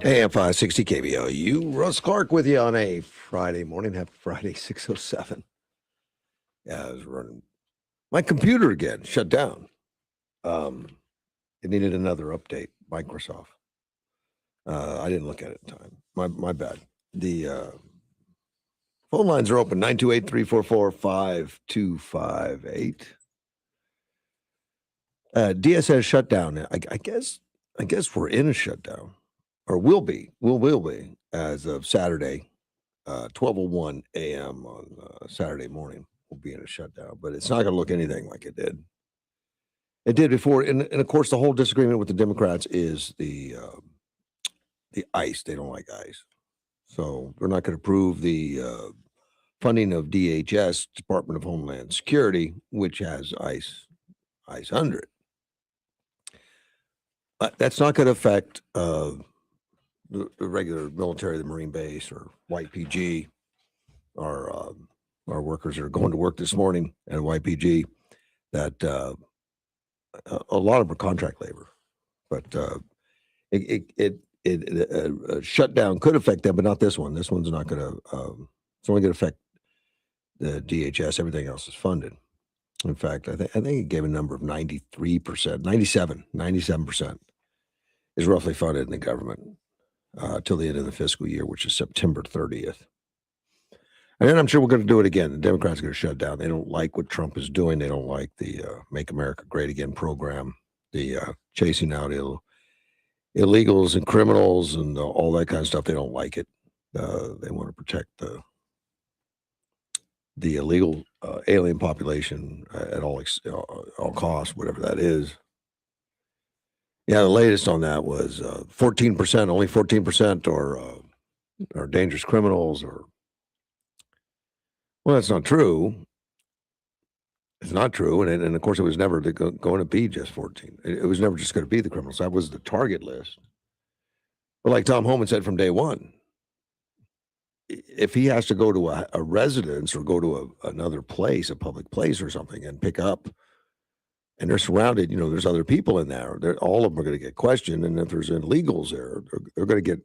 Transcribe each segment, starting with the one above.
AM 560 KBLU. Russ Clark with you on a Friday morning. Happy Friday, 6:07. Yeah, I was running. My computer again shut down. It needed another update, Microsoft. I didn't look at it in time. My bad. The phone lines are open, 928-344-5258. DSS shutdown. I guess we're in a shutdown. Or will be as of Saturday, 12:01 a.m. on Saturday morning. We'll be in a shutdown, but it's not going to look anything like it did. It did before, and of course, the whole disagreement with the Democrats is the ICE. They don't like ICE, so they're not going to approve the funding of DHS, Department of Homeland Security, which has ICE under it. That's not going to affect the regular military, the Marine base, or YPG. Our workers are going to work this morning at YPG. That a lot of them are contract labor, but a shutdown could affect them, but not this one. This one's not going to. It's only going to affect the DHS. Everything else is funded. In fact, I think it gave a number of 93%, 97% is roughly funded in the government till the end of the fiscal year, which is September 30th. And then I'm sure we're going to do it again. The Democrats are going to shut down. They don't like what Trump is doing. They don't like the Make America Great Again program, the chasing out illegals and criminals and all that kind of stuff. They don't like it. They want to protect the illegal alien population at all costs, whatever that is. Yeah, the latest on that was 14%. Only 14% are dangerous criminals. Well, that's not true. It's not true, and of course, it was never going to be just 14. It was never just going to be the criminals. That was the target list. But like Tom Homan said from day one, if he has to go to a residence or go to another place, a public place or something, and pick up, and they're surrounded, there's other people in there. All of them are going to get questioned, and if there's illegals there, they're going to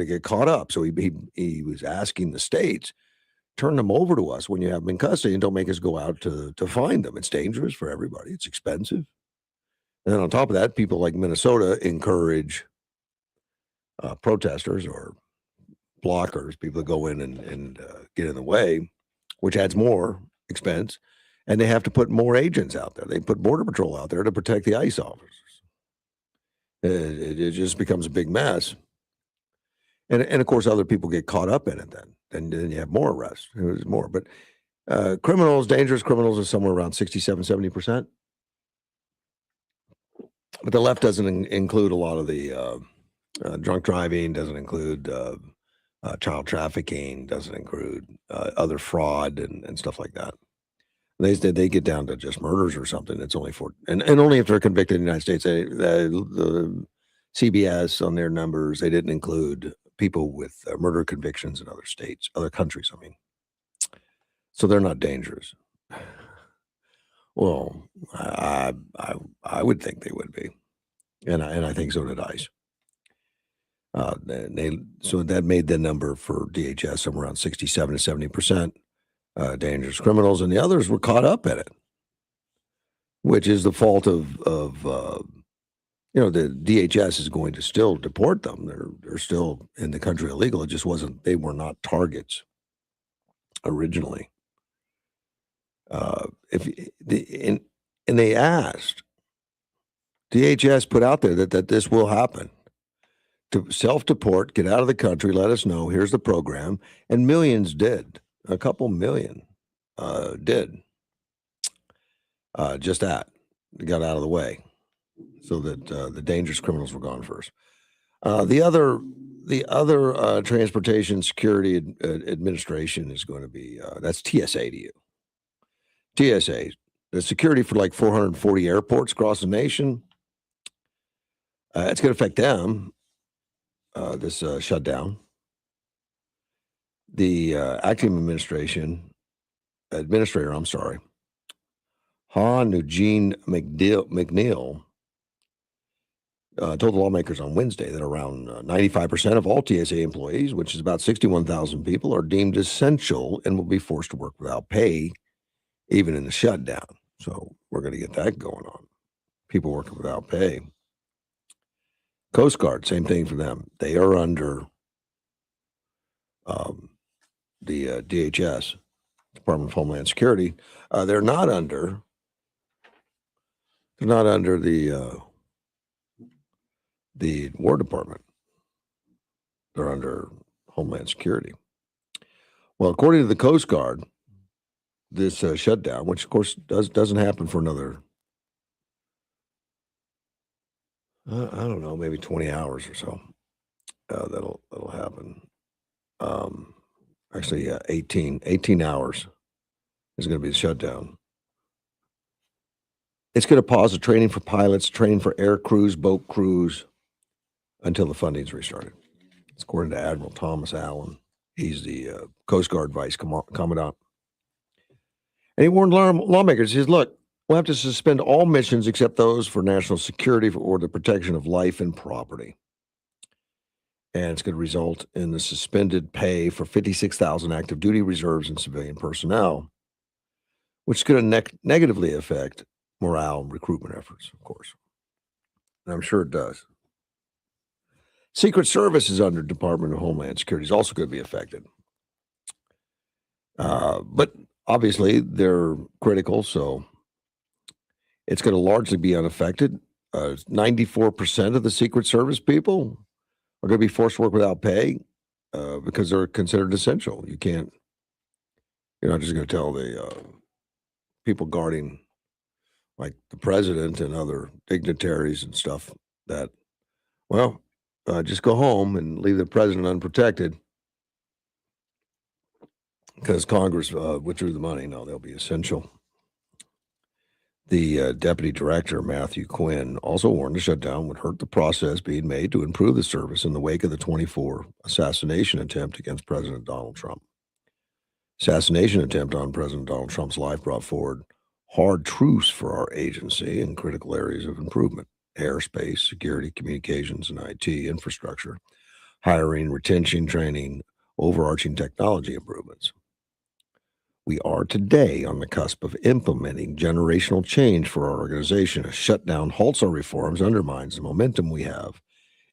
get caught up. So he was asking the states, turn them over to us when you have them in custody, and don't make us go out to find them. It's dangerous for everybody. It's expensive. And then on top of that, people like Minnesota encourage protesters or blockers, people that go in and get in the way, which adds more expense. And they have to put more agents out there. They put Border Patrol out there to protect the ICE officers. It just becomes a big mess. And of course, other people get caught up in it then. And then you have more arrests. There's more. But dangerous criminals are somewhere around 67, 70%. But the left doesn't include a lot of the drunk driving, doesn't include child trafficking, doesn't include other fraud and stuff like that. They get down to just murders or something. It's only and only if they're convicted in the United States. The CBS on their numbers, they didn't include people with murder convictions in other states, other countries. I mean, so they're not dangerous. Well, I would think they would be, and I think so did ICE. So that made the number for DHS somewhere around 67 to 70%. Dangerous criminals, and the others were caught up in it, which is the fault of the DHS is going to still deport them. They're still in the country illegal. It just wasn't. They were not targets originally. And they asked, DHS put out there that this will happen. To self-deport, get out of the country, let us know. Here's the program, and millions did. A couple million did. Just that. They got out of the way so that the dangerous criminals were gone first. The other Transportation Security Administration is going to be, that's TSA to you. TSA, the security for like 440 airports across the nation. It's going to affect them, this shutdown. The acting administrator, Han Eugene McNeil, told the lawmakers on Wednesday that around 95% of all TSA employees, which is about 61,000 people, are deemed essential and will be forced to work without pay, even in the shutdown. So we're going to get that going on. People working without pay. Coast Guard, same thing for them. They are under the DHS, Department of Homeland Security. They're not under the War Department. They're under Homeland Security. Well, according to the Coast Guard, this shutdown, which of course doesn't happen for another, I don't know, maybe 20 hours or so. That'll happen. Actually, 18 hours is going to be the shutdown. It's going to pause the training for pilots, training for air crews, boat crews, until the funding's restarted. It's according to Admiral Thomas Allen. He's the Coast Guard Vice Commandant. And he warned lawmakers, he says, look, we'll have to suspend all missions except those for national security or the protection of life and property. And it's going to result in the suspended pay for 56,000 active duty reserves and civilian personnel, which is going to negatively affect morale and recruitment efforts, of course. And I'm sure it does. Secret Service is under Department of Homeland Security, is also going to be affected. But obviously, they're critical, so it's going to largely be unaffected. 94% of the Secret Service people are going to be forced to work without pay because they're considered essential. You're not just going to tell the people guarding, like the president and other dignitaries and stuff, that, well, just go home and leave the president unprotected because Congress withdrew the money. No, they'll be essential. The deputy director, Matthew Quinn, also warned the shutdown would hurt the process being made to improve the service in the wake of the 24 assassination attempt against President Donald Trump. Assassination attempt on President Donald Trump's life brought forward hard truths for our agency in critical areas of improvement: airspace, security, communications, and IT infrastructure, hiring, retention, training, overarching technology improvements. We are today on the cusp of implementing generational change for our organization. A shutdown halts our reforms, undermines the momentum we have,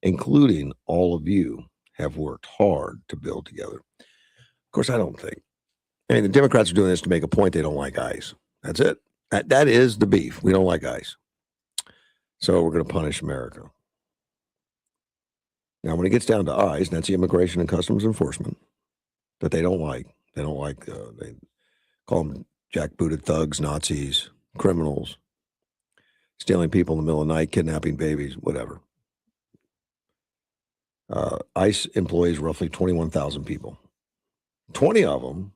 including all of you have worked hard to build together. Of course, I mean, the Democrats are doing this to make a point. They don't like ICE. That's it. That is the beef. We don't like ICE. So we're going to punish America. Now, when it gets down to ICE, and that's the Immigration and Customs Enforcement, that they don't like. They call them jackbooted thugs, Nazis, criminals, stealing people in the middle of the night, kidnapping babies, whatever. ICE employs roughly 21,000 people. 20 of them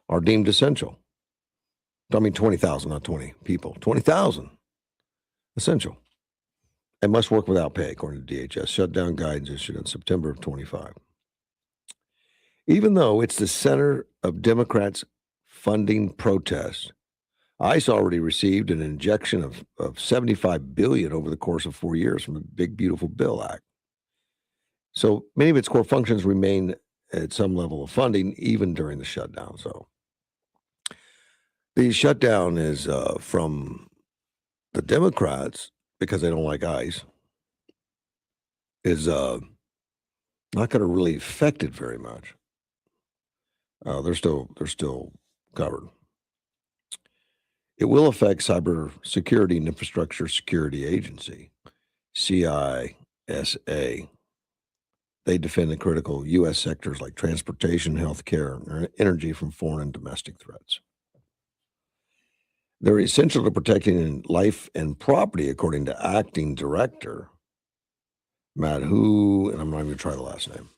are deemed essential. I mean 20,000, not 20 people. 20,000 essential and must work without pay, according to DHS. Shutdown guidance issued in September of 25. Even though it's the center of Democrats' funding protests, ICE already received an injection of $75 billion over the course of 4 years from the Big Beautiful Bill Act. So many of its core functions remain at some level of funding even during the shutdown. So the shutdown is from the Democrats, because they don't like ICE, is not going to really affect it very much. They're still covered. It will affect Cybersecurity and Infrastructure Security Agency, CISA. They defend the critical U.S. sectors like transportation, healthcare, and energy from foreign and domestic threats. They're essential to protecting life and property, according to Acting Director Matt Hu, and I'm not even going to try the last name.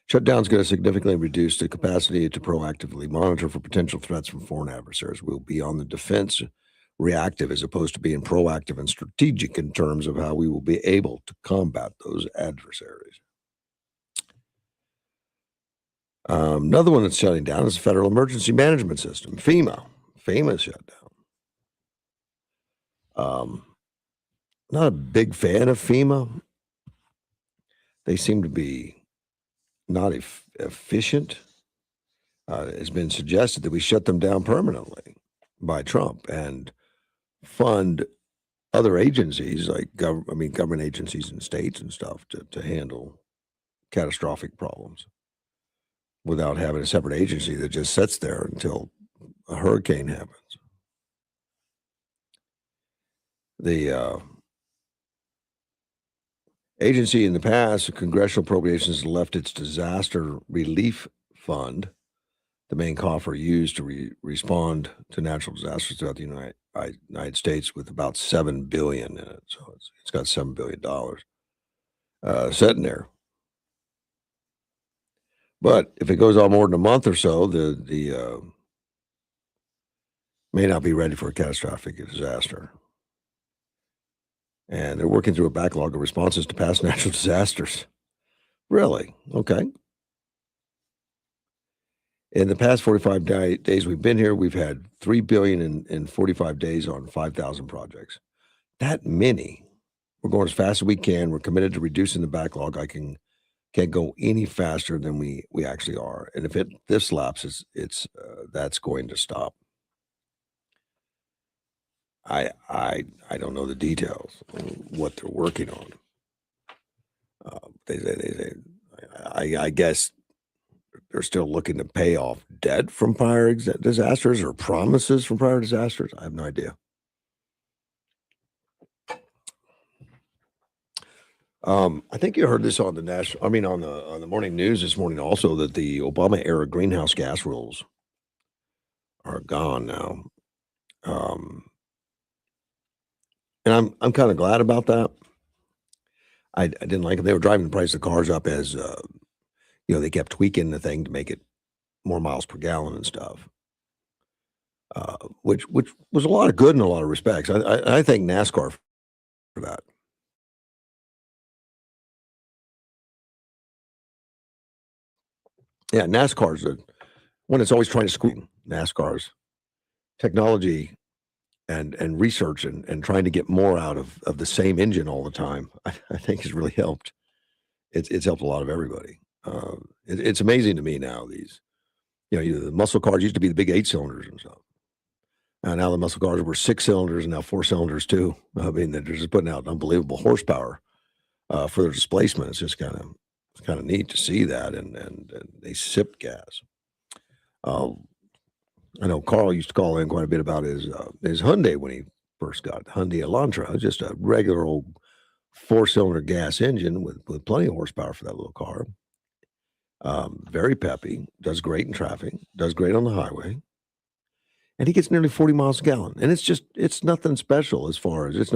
Shutdown is going to significantly reduce the capacity to proactively monitor for potential threats from foreign adversaries. We'll be on the defense, reactive, as opposed to being proactive and strategic in terms of how we will be able to combat those adversaries. Another one that's shutting down is the Federal Emergency Management System, FEMA. FEMA shut down. not a big fan of FEMA. They seem to be not efficient. It's been suggested that we shut them down permanently by Trump and fund other agencies like government agencies and states and stuff to handle catastrophic problems without having a separate agency that just sits there until a hurricane happens. The agency in the past, the Congressional Appropriations, left its disaster relief fund, the main coffer used to respond to natural disasters throughout the United States, with about $7 billion in it. So it's got $7 billion sitting there. But if it goes on more than a month or so, the may not be ready for a catastrophic disaster. And they're working through a backlog of responses to past natural disasters. Really? Okay. In the past 45 days we've been here, we've had $3 billion in 45 days on 5,000 projects. That many. We're going as fast as we can. We're committed to reducing the backlog. Can't go any faster than we actually are. And if this lapses, that's going to stop. I don't know the details of what they're working on. They say I guess they're still looking to pay off debt from prior disasters or promises from prior disasters. I have no idea. I think you heard this on the on the morning news this morning also, that the Obama era greenhouse gas rules are gone now. And I'm kind of glad about that. I didn't like it. They were driving the price of cars up as they kept tweaking the thing to make it more miles per gallon and stuff. Which was a lot of good in a lot of respects. I thank NASCAR for that. Yeah, NASCAR's one that's always trying to squeeze NASCAR's technology and research and trying to get more out of the same engine all the time. I think has really helped. It's helped a lot of everybody. It's amazing to me now. These, the muscle cars used to be the big 8 cylinders and stuff. And now the muscle cars were 6 cylinders and now 4 cylinders too. I mean, they're just putting out unbelievable horsepower for their displacement. It's just kind of neat to see that, and they sip gas. I know Carl used to call in quite a bit about his Hyundai when he first got Hyundai Elantra. Just a regular old 4-cylinder gas engine with plenty of horsepower for that little car. Very peppy, does great in traffic, does great on the highway, and he gets nearly 40 miles a gallon. And it's nothing special as far as it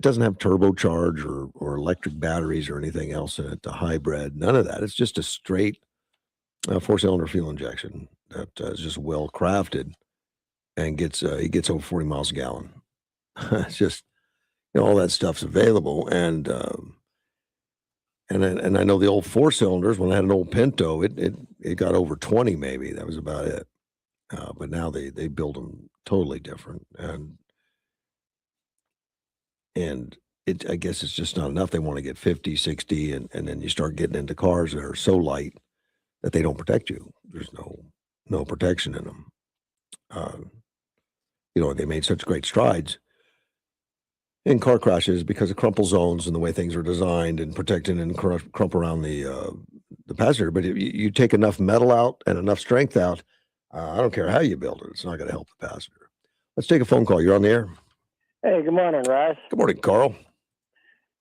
doesn't have turbocharge or electric batteries or anything else in it, the hybrid, none of that. It's just a straight 4-cylinder fuel injection that is just well crafted and he gets over 40 miles a gallon. It's just, all that stuff's available. And I know the old 4 cylinders, when I had an old Pinto, it got over 20 maybe. That was about it. But now they build them totally different. And I guess it's just not enough. They want to get 50, 60, and then you start getting into cars that are so light that they don't protect you. There's no protection in them. They made such great strides in car crashes because of crumple zones and the way things are designed and protecting and crump around the passenger. But if you take enough metal out and enough strength out, I don't care how you build it, it's not going to help the passenger. Let's take a phone call. You're on the air. Hey, good morning, Russ. Good morning, Carl.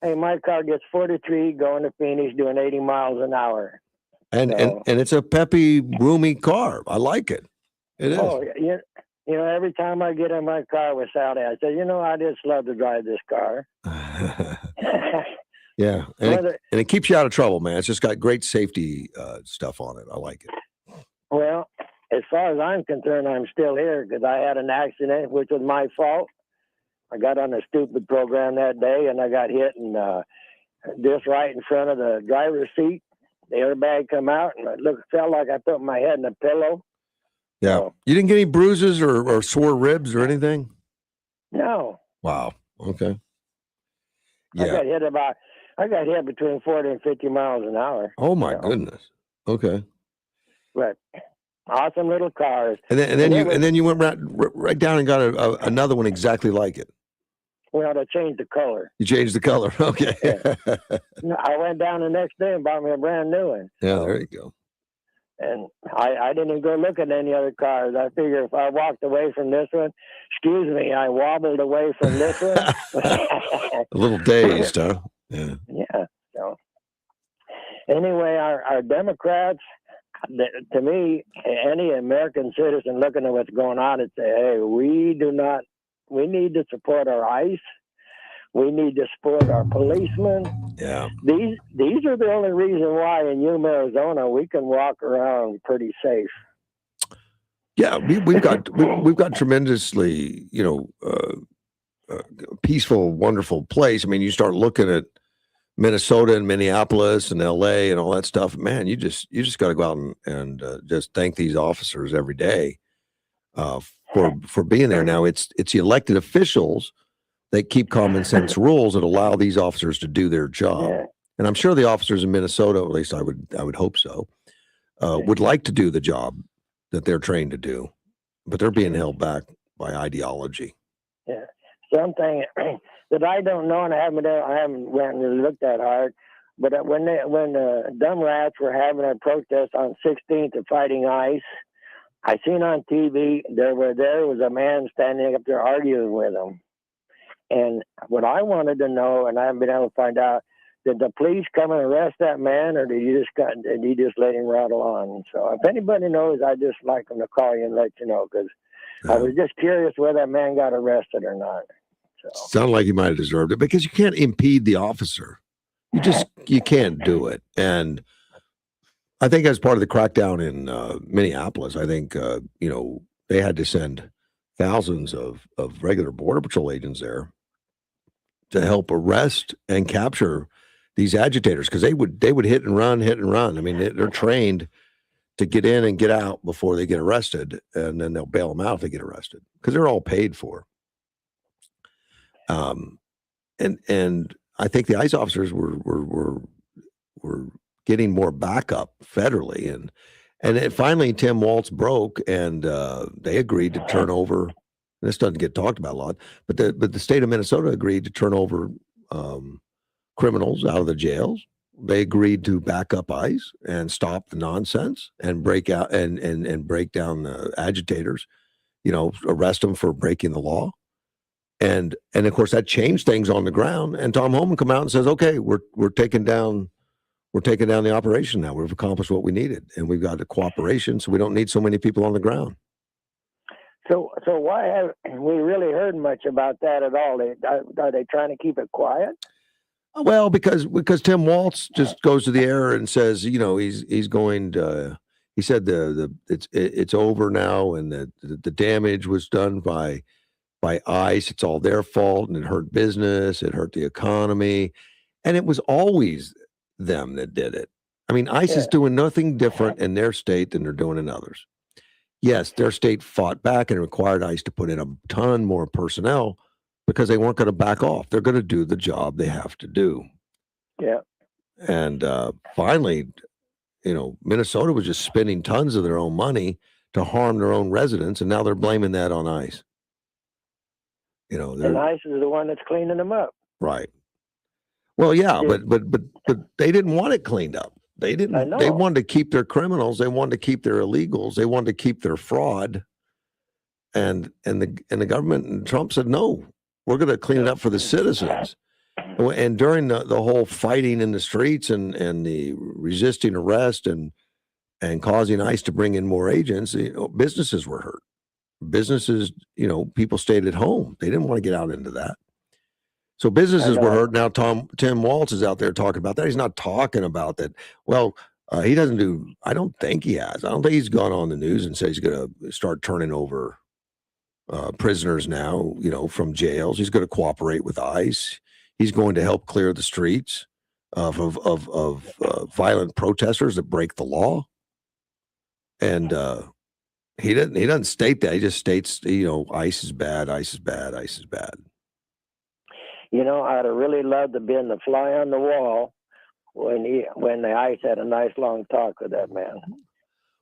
Hey, my car gets 43 going to Phoenix doing 80 miles an hour. And it's a peppy, roomy car. I like it. It is. Oh, every time I get in my car with Sally, I say, I just love to drive this car. Yeah, and it keeps you out of trouble, man. It's just got great safety stuff on it. I like it. Well, as far as I'm concerned, I'm still here because I had an accident, which was my fault. I got on a stupid program that day, and I got hit and just right in front of the driver's seat. The airbag come out, and it felt like I put my head in a pillow. Yeah. So, you didn't get any bruises or sore ribs or anything? No. Wow. Okay. I Yeah. got hit between 40 and 50 miles an hour. Oh my goodness. Okay. But awesome little cars. And then you went right down and got another one exactly like it. Well, to change the color. You changed the color. Okay. Yeah. I went down the next day and bought me a brand new one. Yeah, there you go. And I didn't even go look at any other cars. I figured if I walked away from this one, excuse me, I wobbled away from this one. A little dazed, huh? Yeah. Yeah. So anyway, our Democrats, to me, any American citizen looking at what's going on and say, hey, we need to support our ICE. We need to support our policemen. Yeah. These are the only reason why in Yuma, Arizona, we can walk around pretty safe. Yeah, we've got tremendously, peaceful, wonderful place. I mean, you start looking at Minnesota and Minneapolis and LA and all that stuff. Man, you just got to go out and just thank these officers every day for being there. Now it's the elected officials that keep common sense rules that allow these officers to do their job. Yeah. And I'm sure the officers in Minnesota, at least I would hope so, would like to do the job that they're trained to do, but they're being held back by ideology. Yeah, something that I don't know, and I haven't went and really looked that hard. But when the dumb rats were having a protest on 16th of fighting ICE, I seen on TV there was a man standing up there arguing with them. And what I wanted to know, and I haven't been able to find out, did the police come and arrest that man, or did you just let him rattle on? So if anybody knows, I'd just like them to call you and let you know, because I was just curious whether that man got arrested or not. So. Sounded like he might have deserved it, because you can't impede the officer. You can't do it. And I think as part of the crackdown in Minneapolis, I think they had to send thousands of regular Border Patrol agents there to help arrest and capture these agitators, because they would hit and run. I mean, they're trained to get in and get out before they get arrested, and then they'll bail them out if they get arrested, because they're all paid for. And I think the ICE officers were getting more backup federally, and then finally Tim Walz broke, and they agreed to turn over. This doesn't get talked about a lot, but the state of Minnesota agreed to turn over criminals out of the jails. They agreed to back up ICE and stop the nonsense and break out and break down the agitators, arrest them for breaking the law. And of course that changed things on the ground. And Tom Homan come out and says, okay, we're taking down the operation now. We've accomplished what we needed, and we've got a cooperation, so we don't need so many people on the ground. So why haven't we really heard much about that at all? Are they trying to keep it quiet? Well, because Tim Walz just goes to the air and says, he's going to. He said it's over now, and the damage was done by ICE. It's all their fault, and it hurt business, it hurt the economy, and it was always them that did it. I mean, ICE is doing nothing different in their state than they're doing in others. Yes, their state fought back and required ICE to put in a ton more personnel because they weren't going to back off. They're going to do the job they have to do. Yeah. And finally, Minnesota was just spending tons of their own money to harm their own residents, and now they're blaming that on ICE. And ICE is the one that's cleaning them up. Right. Well, yeah, but they didn't want it cleaned up. They didn't. They wanted to keep their criminals. They wanted to keep their illegals. They wanted to keep their fraud. And the government and Trump said, no, we're going to clean it up for the citizens. And during the whole fighting in the streets and the resisting arrest and causing ICE to bring in more agents, businesses were hurt. Businesses, people stayed at home. They didn't want to get out into that. So businesses were hurt. Now Tim Walz is out there talking about that. He's not talking about that. Well, he doesn't do. I don't think he has. I don't think he's gone on the news and said he's going to start turning over prisoners now. From jails. He's going to cooperate with ICE. He's going to help clear the streets of violent protesters that break the law. And he doesn't state that. He just states, ICE is bad. ICE is bad. ICE is bad. You know, I'd have really loved to been the fly on the wall when the ICE had a nice long talk with that man.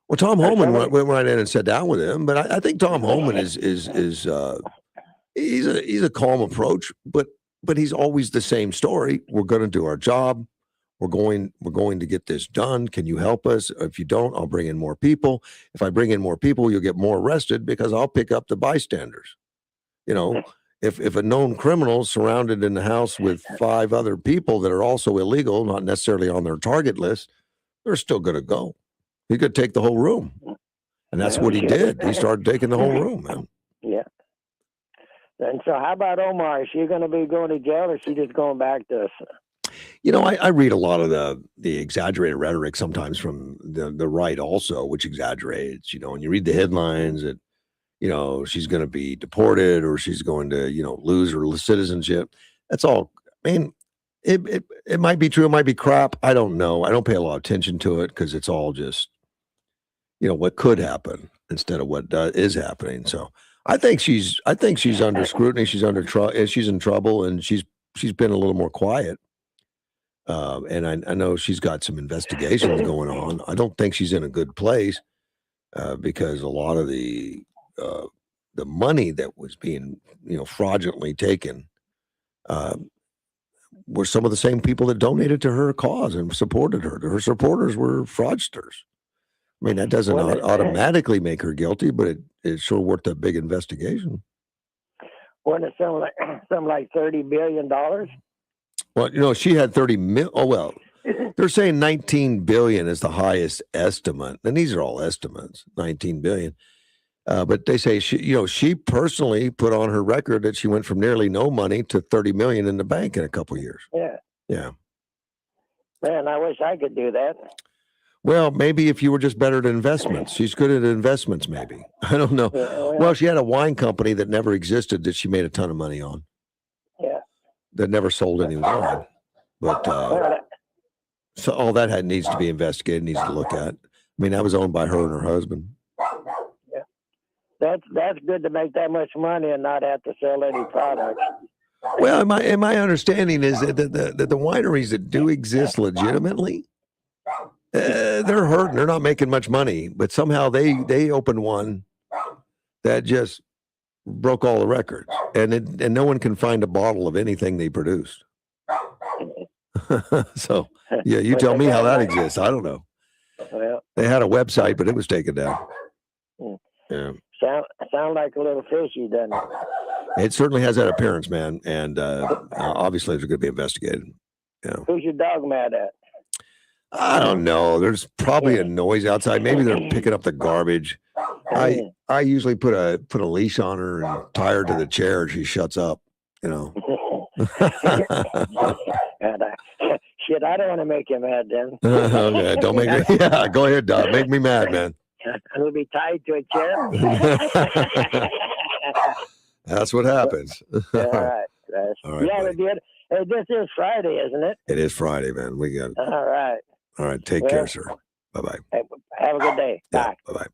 Well, Tom Homan went right in and sat down with him, but I think Tom Homan is he's a calm approach, but he's always the same story. We're going to do our job. We're going to get this done. Can you help us? If you don't, I'll bring in more people. If I bring in more people, you'll get more arrested because I'll pick up the bystanders. You know, if a known criminal is surrounded in the house with 5 other people that are also illegal, not necessarily on their target list, they're still going to go. He could take the whole room. And that's what he did. He started taking the whole room, man. Yeah. And so how about Omar? Is she going to be going to jail or is she just going back to us? You know, I read a lot of the exaggerated rhetoric sometimes from the right also, which exaggerates, you know, and you read the headlines that, you know, she's going to be deported or she's going to, you know, lose her citizenship. That's all. I mean, it might be true. It might be crap. I don't know. I don't pay a lot of attention to it because it's all just, you know, what could happen instead of what is happening. So I think she's under scrutiny. She's she's in trouble, and she's been a little more quiet. And I know she's got some investigations going on. I don't think she's in a good place because a lot of the money that was being, you know, fraudulently taken were some of the same people that donated to her cause and supported her. Her supporters were fraudsters. I mean, that doesn't automatically make her guilty, but it's sure worth a big investigation. Wasn't it something like $30 billion? Well, you know, she had 30 mil. Oh, well, they're saying 19 billion is the highest estimate. And these are all estimates, 19 billion. But they say she personally put on her record that she went from nearly no money to 30 million in the bank in a couple of years. Yeah. Yeah. Man, I wish I could do that. Well, maybe if you were just better at investments. She's good at investments, maybe. I don't know. Well, she had a wine company that never existed that she made a ton of money on. Yeah. That never sold any wine. But so all that needs to be investigated, needs to look at. I mean, that was owned by her and her husband. Yeah. That's good to make that much money and not have to sell any products. Well, my understanding is that the wineries that do exist legitimately, they're hurting. They're not making much money, but somehow they opened one that just broke all the records, and no one can find a bottle of anything they produced. So, yeah, you tell me how that exists. I don't know. Well, they had a website, but it was taken down. Yeah. Sound like a little fishy, doesn't it? It certainly has that appearance, man, and obviously it's going to be investigated. Yeah. Who's your dog mad at? I don't know. There's probably a noise outside. Maybe they're picking up the garbage. I usually put a leash on her and tie her to the chair, and she shuts up. You know. Shit, I don't want to make you mad, then. Okay, don't make me. Yeah, go ahead, Doc. Make me mad, man. I'll be tied to a chair. That's what happens. All right. All right. Yeah, we did. Hey, this is Friday, isn't it? It is Friday, man. We got it. All right. All right. Take care, sir. Bye-bye. Hey, have a good day. Yeah, Bye. bye-bye.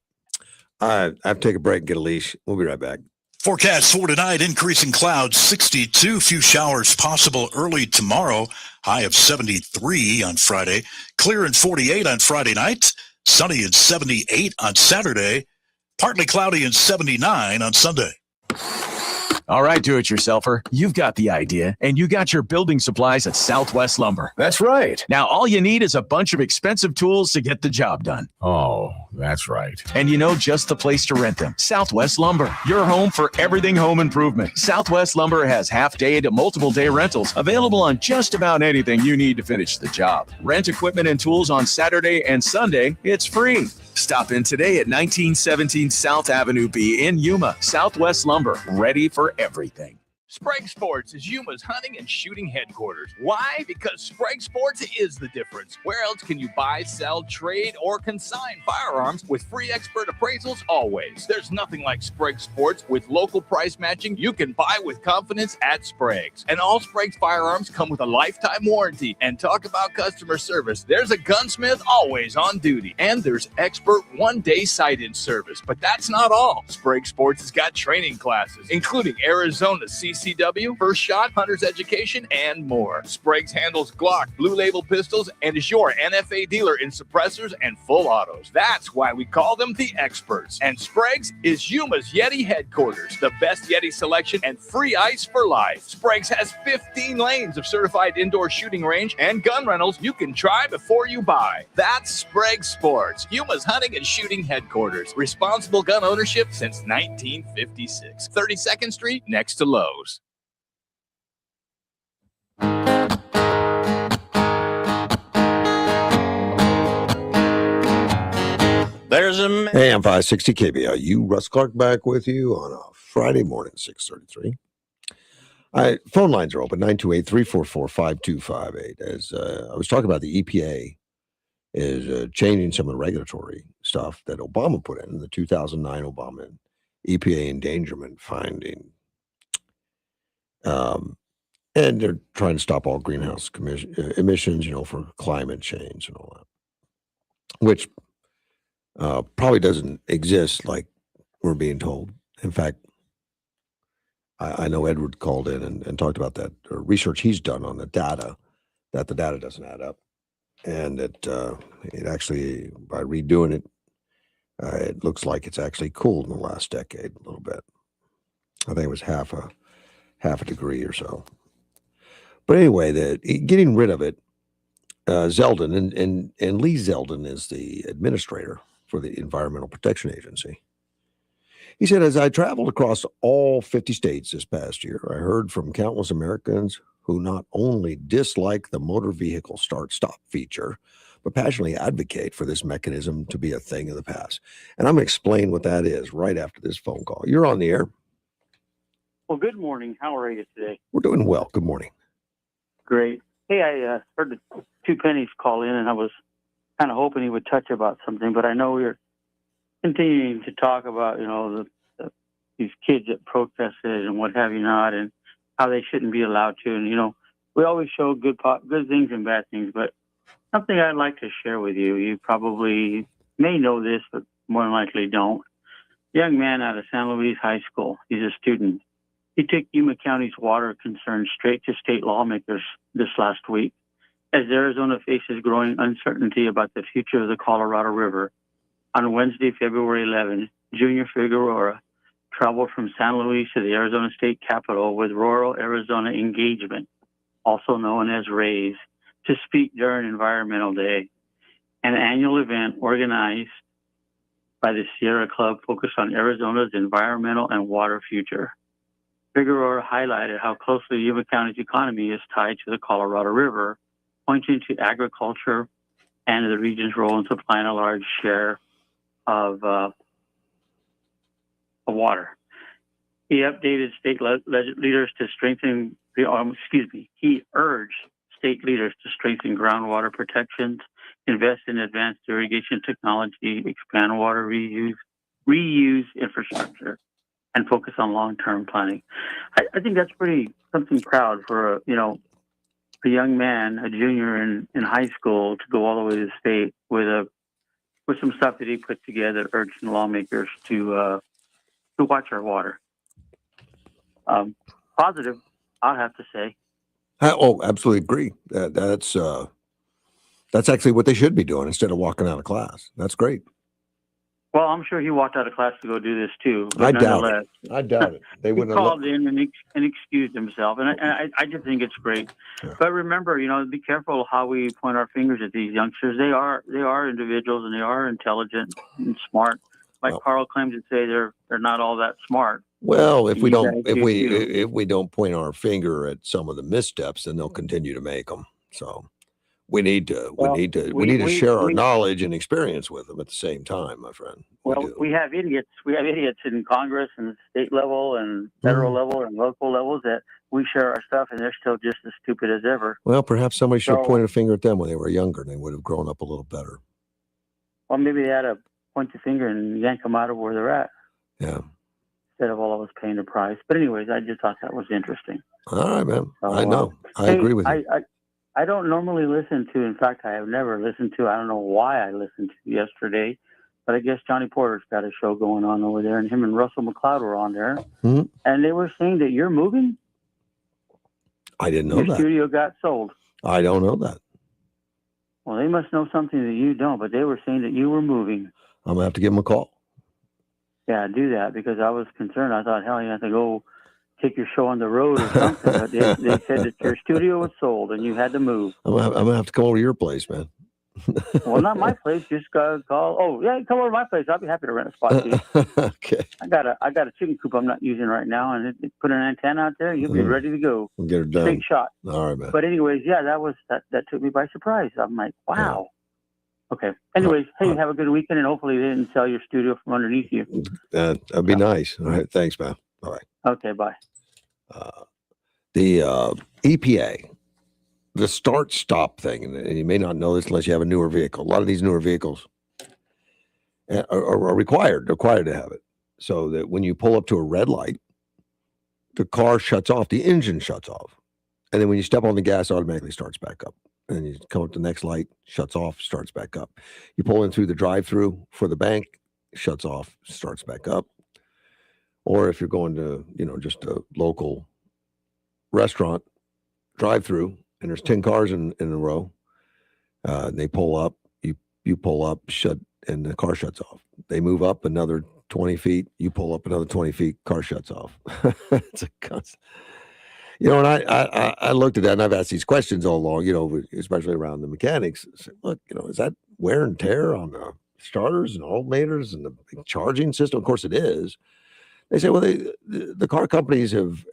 All right. I have to take a break and get a leash. We'll be right back. Forecast for tonight, increasing clouds, 62. Few showers possible early tomorrow. High of 73 on Friday. Clear and 48 on Friday night. Sunny and 78 on Saturday. Partly cloudy and 79 on Sunday. All right, do-it-yourselfer, you've got the idea, and you got your building supplies at Southwest Lumber. That's right. Now, all you need is a bunch of expensive tools to get the job done. Oh, that's right. And you know just the place to rent them. Southwest Lumber, your home for everything home improvement. Southwest Lumber has half-day to multiple-day rentals available on just about anything you need to finish the job. Rent equipment and tools on Saturday and Sunday. It's free. Stop in today at 1917 South Avenue B in Yuma. Southwest Lumber, ready for everything. Sprague Sports is Yuma's hunting and shooting headquarters. Why? Because Sprague Sports is the difference. Where else can you buy, sell, trade, or consign firearms with free expert appraisals always? There's nothing like Sprague Sports. With local price matching, you can buy with confidence at Sprague's. And all Sprague's firearms come with a lifetime warranty. And talk about customer service. There's a gunsmith always on duty. And there's expert one-day sight-in service. But that's not all. Sprague Sports has got training classes, including Arizona CC CCW, First Shot, Hunter's Education, and more. Sprague's handles Glock, Blue Label pistols, and is your NFA dealer in suppressors and full autos. That's why we call them the experts. And Sprague's is Yuma's Yeti headquarters, the best Yeti selection and free ice for life. Sprague's has 15 lanes of certified indoor shooting range and gun rentals you can try before you buy. That's Sprague Sports, Yuma's hunting and shooting headquarters. Responsible gun ownership since 1956. 32nd Street next to Lowe's. There's a man. AM 560 KBLU. Russ Clark back with you on a Friday morning, 6:33. Phone lines are open, 928-344-5258. As I was talking about, the EPA is changing some of the regulatory stuff that Obama put in the 2009 Obama EPA endangerment finding. And they're trying to stop all greenhouse emissions, for climate change and all that, which probably doesn't exist like we're being told. In fact, I know Edward called in and talked about that research he's done on the data, that the data doesn't add up. And it actually, by redoing it, it looks like it's actually cooled in the last decade a little bit. I think it was half a degree or so. But anyway, getting rid of it, Zeldin, and Lee Zeldin is the administrator for the Environmental Protection Agency. He said, as I traveled across all 50 states this past year, I heard from countless Americans who not only dislike the motor vehicle start-stop feature, but passionately advocate for this mechanism to be a thing of the past. And I'm going to explain what that is right after this phone call. You're on the air. Well, good morning. How are you today? We're doing well. Good morning. Great. Hey, I heard the Two Pennies call in, and I was kind of hoping he would touch about something, but I know we're continuing to talk about, these kids that protested and what have you not, and how they shouldn't be allowed to. And, we always show good things and bad things, but something I'd like to share with you. You probably may know this, but more than likely don't. Young man out of San Luis High School. He's a student. He took Yuma County's water concerns straight to state lawmakers this last week. As Arizona faces growing uncertainty about the future of the Colorado River, on Wednesday, February 11, Junior Figueroa traveled from San Luis to the Arizona State Capitol with Rural Arizona Engagement, also known as RAISE, to speak during Environmental Day, an annual event organized by the Sierra Club focused on Arizona's environmental and water future. Figueroa highlighted how closely Yuma County's economy is tied to the Colorado River, pointing to agriculture and the region's role in supplying a large share of water. He updated state leaders to strengthen. He urged state leaders to strengthen groundwater protections, invest in advanced irrigation technology, expand water reuse infrastructure, and focus on long-term planning. I think that's something proud for a young man, a junior in high school, to go all the way to the state with some stuff that he put together, urging lawmakers to watch our water. Positive, I'll have to say. Oh, absolutely agree. That's actually what they should be doing instead of walking out of class. That's great. Well, I'm sure he walked out of class to go do this too. I doubt it. They wouldn't have called in and excused himself, and I just think it's great. Yeah. But remember, be careful how we point our fingers at these youngsters. They are individuals, and they are intelligent and smart. Like Carl claims to say, they're not all that smart. Well, if we don't point our finger at some of the missteps, then they'll continue to make them. So we need to share our knowledge and experience with them at the same time, my friend. We have idiots. We have idiots in Congress and state level and federal level and local levels that we share our stuff, and they're still just as stupid as ever. Well, perhaps somebody should have pointed a finger at them when they were younger, and they would have grown up a little better. Well, maybe they had to point the finger and yank them out of where they're at. Yeah. Instead of all of us paying the price. But anyways, I just thought that was interesting. All right, man. I know. I agree with you. I don't normally listen to, in fact, I have never listened to, I don't know why I listened to yesterday, but I guess Johnny Porter's got a show going on over there, and him and Russell McLeod were on there. Mm-hmm. And they were saying that you're moving. I didn't know Your that. studio got sold. I don't know that. Well, they must know something that you don't, but they were saying that you were moving. I'm gonna have to give them a call. Yeah, do that, because I was concerned. I thought, hell, you have to go take your show on the road or something. But they said that your studio was sold and you had to move. I'm gonna have to come over to your place, man. Well, not my place. Just call. Oh, yeah, come over to my place. I'll be happy to rent a spot to you. Okay. I got a chicken coop I'm not using right now, and put an antenna out there. You'll be ready to go. We'll get it done. Straight shot. All right, man. But anyways, yeah, that took me by surprise. I'm like, wow. Okay. Anyways, hey, have a good weekend, and hopefully they didn't sell your studio from underneath you. That'd be nice. All right. Thanks, man. All right. Okay, bye. The EPA, the start-stop thing, and you may not know this unless you have a newer vehicle. A lot of these newer vehicles are required to have it, so that when you pull up to a red light, the car shuts off, the engine shuts off, and then when you step on the gas, it automatically starts back up. And then you come up to the next light, shuts off, starts back up. You pull in through the drive-through for the bank, shuts off, starts back up. Or if you're going to, just a local restaurant drive-through, and there's 10 cars in a row, they pull up, you pull up, shut, and the car shuts off. They move up another 20 feet, you pull up another 20 feet, car shuts off. It's a constant. And I looked at that, and I've asked these questions all along, especially around the mechanics. I said, look, is that wear and tear on the starters and alternators and the charging system? Of course it is. They say, well, the car companies have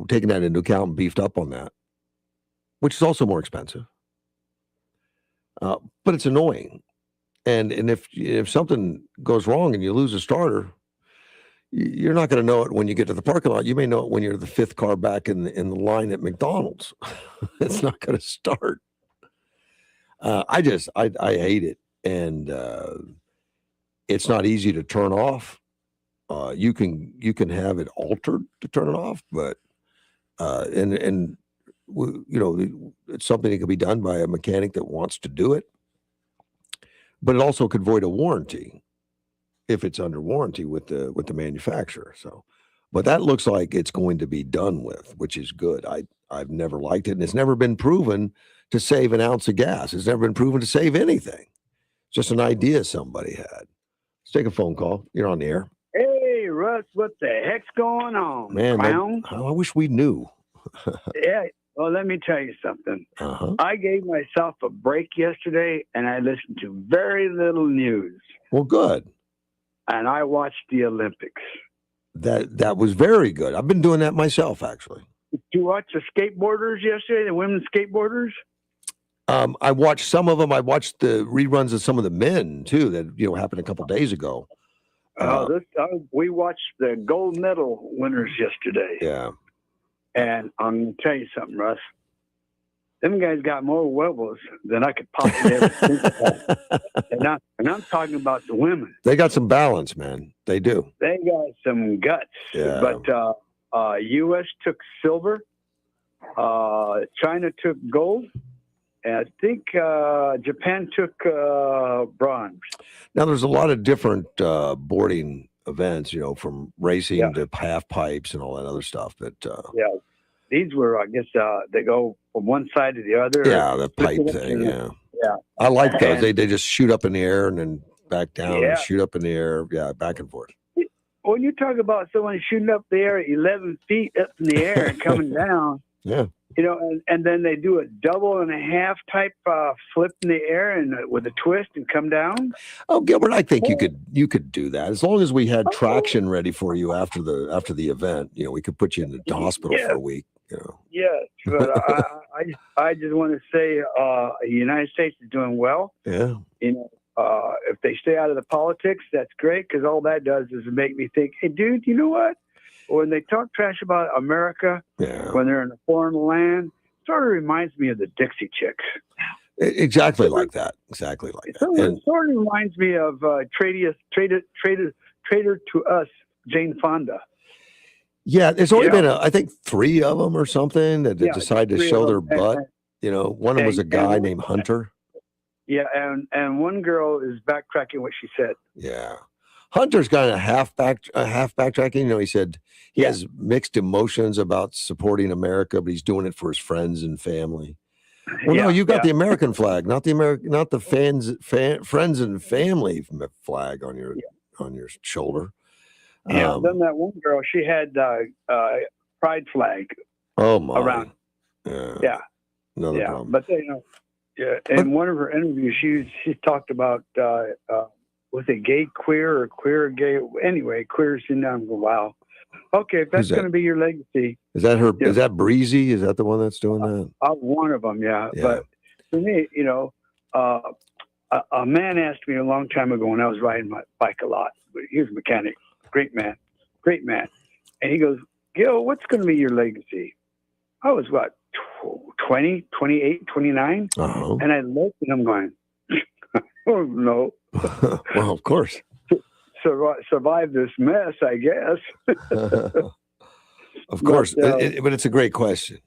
taken that into account and beefed up on that, which is also more expensive. But it's annoying. And if something goes wrong and you lose a starter, you're not going to know it when you get to the parking lot. You may know it when you're the fifth car back in the line at McDonald's. It's not going to start. I hate it. And it's not easy to turn off. You can have it altered to turn it off, but it's something that can be done by a mechanic that wants to do it. But it also could void a warranty if it's under warranty with the manufacturer. So, but that looks like it's going to be done with, which is good. I've never liked it, and it's never been proven to save an ounce of gas. It's never been proven to save anything. It's just an idea somebody had. Let's take a phone call. You're on the air. Hey, Russ, what the heck's going on, Man, clown? I wish we knew. Yeah, well, let me tell you something. I gave myself a break yesterday, and I listened to very little news. Well, good. And I watched the Olympics. That was very good. I've been doing that myself, actually. Did you watch the skateboarders yesterday, the women's skateboarders? I watched some of them. I watched the reruns of some of the men, too, that happened a couple days ago. We watched the gold medal winners yesterday. Yeah. And I'm going to tell you something, Russ. Them guys got more wobbles than I could possibly ever think about. And I'm talking about the women. They got some balance, man. They do. They got some guts. Yeah. But U.S. took silver. China took gold. And I think Japan took bronze. Now, there's a lot of different boarding events, from racing to half pipes and all that other stuff. But yeah, these were, I guess, they go from one side to the other. Yeah, the pipe thing. Yeah. I like those. They just shoot up in the air and then back down and shoot up in the air. Yeah, back and forth. When you talk about someone shooting up there 11 feet up in the air and coming down, yeah. And then they do a double and a half type flip in the air and with a twist and come down. Oh, Gilbert, I think you could do that as long as we had traction ready for you after the event. We could put you in the hospital for a week. Yes, but I just want to say the United States is doing well. Yeah. If they stay out of the politics, that's great, because all that does is make me think, hey, dude, you know what? When they talk trash about America, when they're in a foreign land, it sort of reminds me of the Dixie Chicks. Exactly like that. Exactly like that. It sort of reminds me of Traitor to Us, Jane Fonda. Yeah, there's only been, I think, 3 of them or something that decided to show their butt. One of them was a guy named Hunter. Yeah, and one girl is backtracking what she said. Yeah. Hunter's kind of half backtracking. You know, he said he has mixed emotions about supporting America, but he's doing it for his friends and family. Well, no, you got the American flag, not the friends and family flag on your shoulder. Yeah, then that one girl, she had pride flag. Oh my! Around. Yeah. Another problem. But you know, in one of her interviews, she talked about was it gay queer or queer gay? Anyway, queers. And I'm going, wow. Okay, if that's going to be your legacy. Is that her? Is that Breezy? Is that the one that's doing that? One of them, yeah. But for me, you know, a man asked me a long time ago when I was riding my bike a lot. He was a mechanic, great man. And he goes, Gil, what's going to be your legacy? I was, 20, 28, 29? Uh-huh. And I looked and I'm going, oh, no. Well, of course. Survive this mess, I guess. Of course. But it's a great question.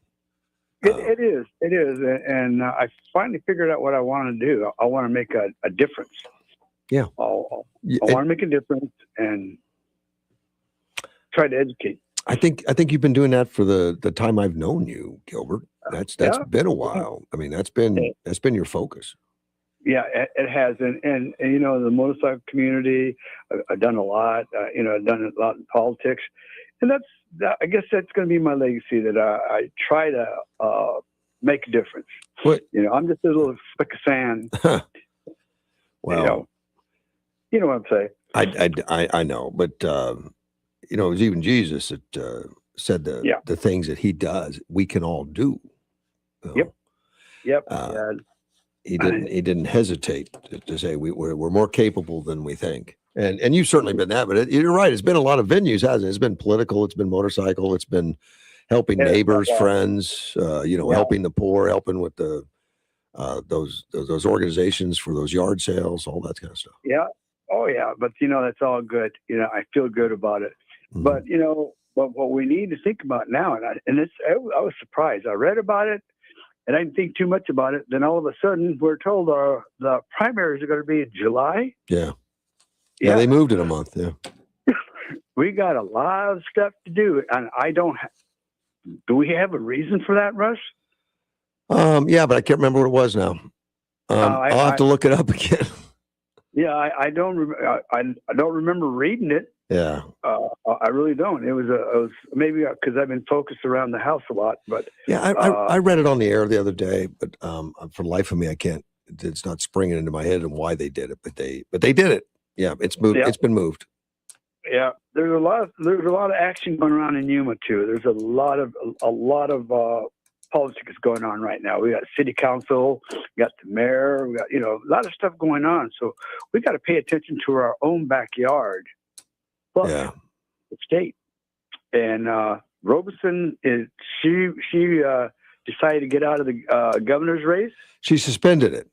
It is. And I finally figured out what I want to do. I want to make a difference. Yeah. I want to make a difference and try to educate. I think you've been doing that for the time I've known you, Gilbert. That's been a while. I mean, that's been your focus. Yeah, it has, and you know, the motorcycle community, I've done a lot. You know, I've done a lot in politics, and I guess that's going to be my legacy. That I try to make a difference. What? You know, I'm just a little speck of sand. Well, you know what I'm saying. I know, but you know, it was even Jesus that said the things that he does, we can all do. You know? Yep. He didn't hesitate to say we're more capable than we think. And you've certainly been that, but you're right. It's been a lot of venues, hasn't it? It's been political. It's been motorcycle. It's been helping neighbors, friends, helping the poor, helping with the those organizations for those yard sales, all that kind of stuff. Yeah. Oh yeah. But you know, that's all good. You know, I feel good about it. Mm-hmm. But you know, what we need to think about now, I was surprised. I read about it and I didn't think too much about it. Then all of a sudden we're told the primaries are going to be in July. Yeah. Yeah, they moved it a month. Yeah. We got a lot of stuff to do, and do we have a reason for that, Russ? Yeah, but I can't remember what it was now. I'll have to look it up again. Yeah, I don't remember reading it. Yeah, I really don't. It was maybe because I've been focused around the house a lot, but yeah, I read it on the air the other day, but for the life of me, I can't. It's not springing into my head and why they did it, but they did it. Yeah, it's moved. Yeah. It's been moved. Yeah, there's a lot of action going around in Yuma too. There's a lot of politics going on right now. We got city council, we got the mayor, we got a lot of stuff going on. So we got to pay attention to our own backyard, plus the state. And Robeson she decided to get out of the governor's race. She suspended it.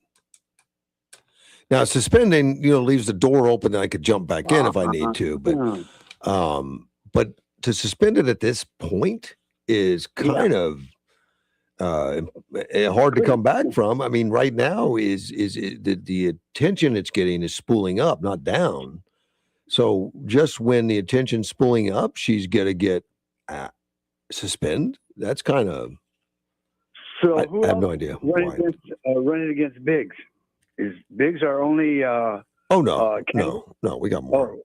Now suspending, leaves the door open that I could jump back in if I need to, but to suspend it at this point is kind of hard to come back from. I mean, right now is the attention it's getting is spooling up, not down. So just when the attention's spooling up, she's gonna get suspend. That's kind of. So I have no idea. Running against Biggs. Is Biggs our only? No, we got more.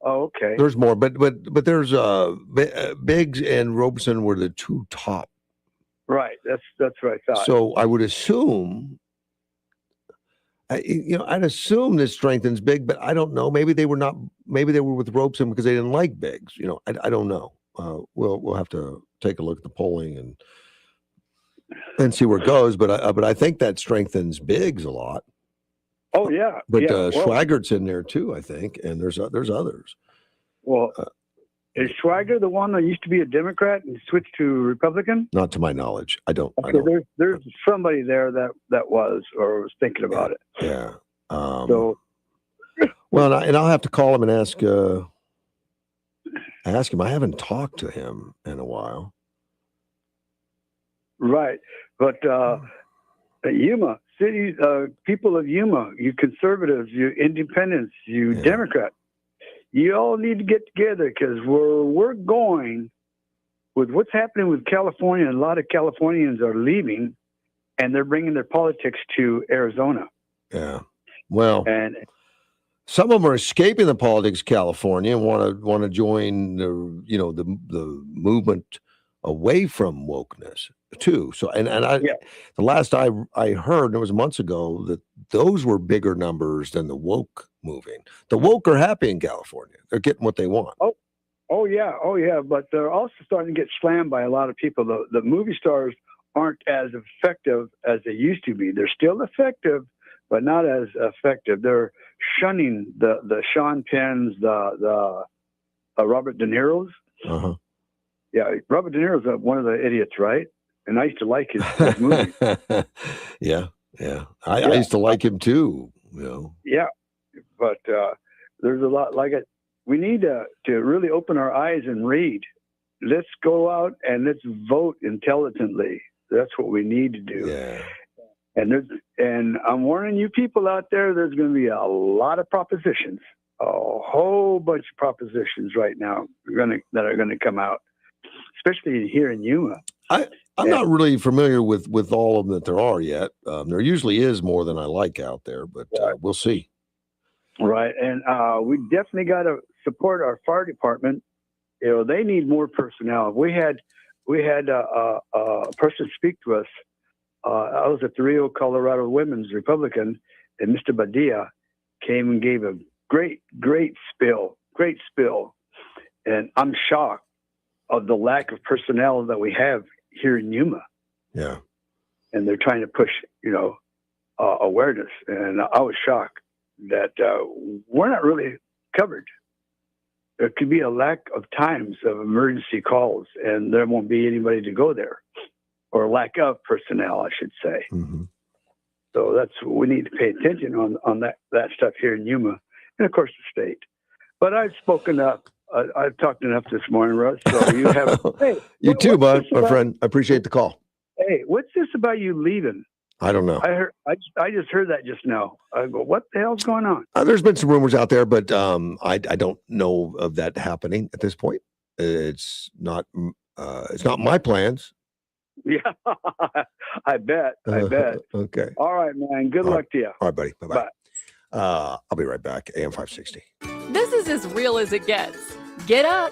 Oh, okay. There's more, but there's Biggs and Robeson were the two top. Right. That's what I thought. So I would assume, I'd assume this strengthens Biggs, but I don't know. Maybe they were not. Maybe they were with Robeson because they didn't like Biggs. I don't know. We'll have to take a look at the polling and see where it goes. But I think that strengthens Biggs a lot. Oh yeah. But Schwaggert's in there too, I think, and there's others. Well, is Schwager the one that used to be a Democrat and switched to Republican? Not to my knowledge. I don't. Okay, there's somebody there that was or was thinking about it. Yeah. So. Well, and I'll have to call him and ask him. I haven't talked to him in a while. Right, but Yuma city, people of Yuma, you conservatives, you independents, you Democrats, you all need to get together because we're going with what's happening with California. And a lot of Californians are leaving, and they're bringing their politics to Arizona. Yeah. Well, and some of them are escaping the politics of California and want to join the movement away from wokeness too. So the last I heard, and it was months ago, that those were bigger numbers than the woke moving. The woke are happy in California. They're getting what they want. Oh yeah. But they're also starting to get slammed by a lot of people. The movie stars aren't as effective as they used to be. They're still effective, but not as effective. They're shunning the Sean Penns, the Robert De Niro's. Uh-huh. Yeah, Robert De Niro's one of the idiots, right? And I used to like his movies. Yeah. I used to like him too. Yeah, but there's a lot like it. We need to really open our eyes and read. Let's go out and let's vote intelligently. That's what we need to do. Yeah. And I'm warning you people out there, there's going to be a lot of propositions, a whole bunch of propositions right now that are going to come out, especially here in Yuma. I'm not really familiar with all of them that there are yet. There usually is more than I like out there, but we'll see. Right. And we definitely got to support our fire department. They need more personnel. We had a person speak to us. I was at the Rio Colorado Women's Republican, and Mr. Badia came and gave a great spill. And I'm shocked of the lack of personnel that we have here in Yuma. Yeah. And they're trying to push, awareness. And I was shocked that we're not really covered. There could be a lack of times of emergency calls, and there won't be anybody to go there, or lack of personnel, I should say. Mm-hmm. So that's what we need to pay attention on that stuff here in Yuma, and of course the state. But I've spoken up. I've talked enough this morning, Russ. So you have. Hey, you too, bud, my friend. I appreciate the call. Hey, what's this about you leaving? I don't know. I just heard that just now. I go, what the hell's going on? There's been some rumors out there, but I don't know of that happening at this point. It's not my plans. Yeah, I bet. Okay. All right, man. Good luck to you. All right, buddy. Bye-bye. I'll be right back. AM 560. This is as real as it gets. Get up,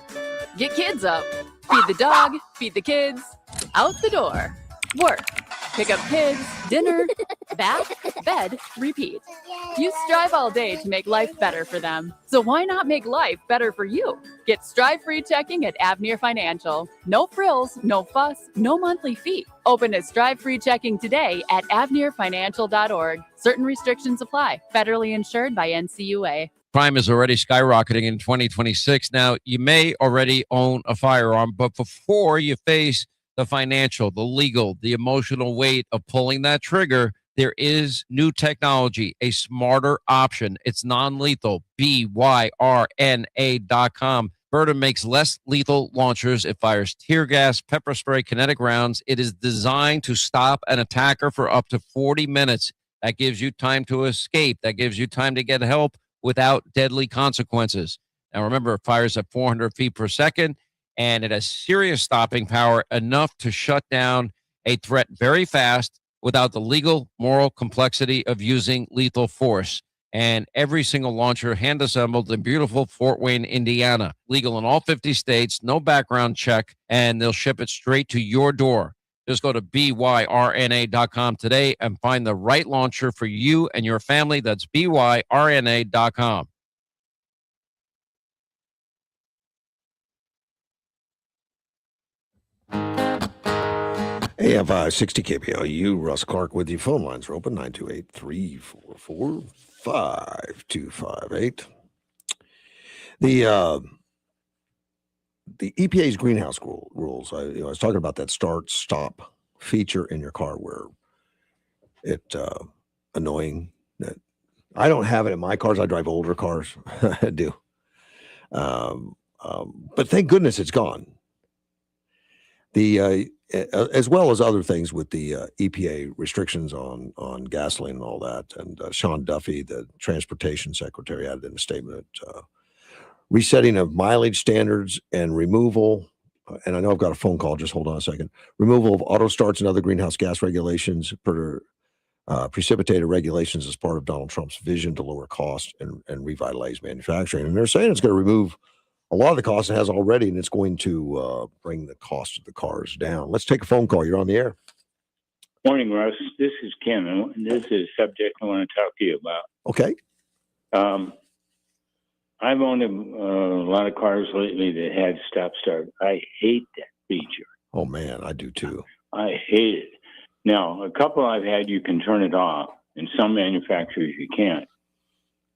get kids up, feed the dog, feed the kids, out the door, work, pick up kids, dinner, bath, bed, repeat. You strive all day to make life better for them. So why not make life better for you? Get strive-free checking at Avenir Financial. No frills, no fuss, no monthly fee. Open a strive-free checking today at avenirfinancial.org. Certain restrictions apply. Federally insured by NCUA. Crime is already skyrocketing in 2026. Now, you may already own a firearm, but before you face the financial, the legal, the emotional weight of pulling that trigger, there is new technology, a smarter option. It's non-lethal. BYRNA.com. Berta makes less lethal launchers. It fires tear gas, pepper spray, kinetic rounds. It is designed to stop an attacker for up to 40 minutes. That gives you time to escape. That gives you time to get help without deadly consequences. Now, remember, it fires at 400 feet per second, and it has serious stopping power, enough to shut down a threat very fast without the legal, moral complexity of using lethal force. And every single launcher hand-assembled in beautiful Fort Wayne, Indiana. Legal in all 50 states, no background check, and they'll ship it straight to your door. Just go to BYRNA.com today and find the right launcher for you and your family. That's BYRNA.com. AM 60 KPLU, Russ Clark with you. Phone lines are open, 928-344-5258. The EPA's greenhouse rules. I was talking about that start-stop feature in your car where it annoying that I don't have it in my cars. I drive older cars. I do. But thank goodness it's gone. As well as other things with the EPA restrictions on gasoline and all that. And Sean Duffy, the transportation secretary, added in a statement, resetting of mileage standards and removal. And I know I've got a phone call. Just hold on a second. Removal of auto starts and other greenhouse gas regulations, precipitated regulations as part of Donald Trump's vision to lower costs and revitalize manufacturing. And they're saying it's going to remove a lot of the costs it has already, and it's going to bring the cost of the cars down. Let's take a phone call. You're on the air. Morning, Russ. This is Ken, and this is a subject I want to talk to you about. Okay. I've owned a lot of cars lately that had stop-start. I hate that feature. Oh, man, I do too. I hate it. Now, a couple I've had, you can turn it off. In some manufacturers, you can't.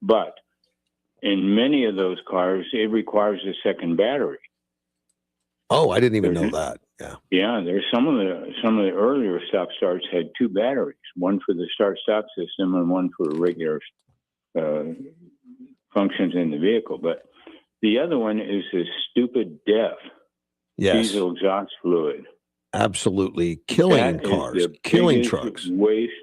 But in many of those cars, it requires a second battery. Oh, I didn't even know that. Yeah. Yeah, there's some of the earlier stop-starts had two batteries, one for the start-stop system and one for regular functions in the vehicle. But the other one is this stupid DEF, diesel exhaust fluid. Absolutely killing cars, killing trucks. Waste.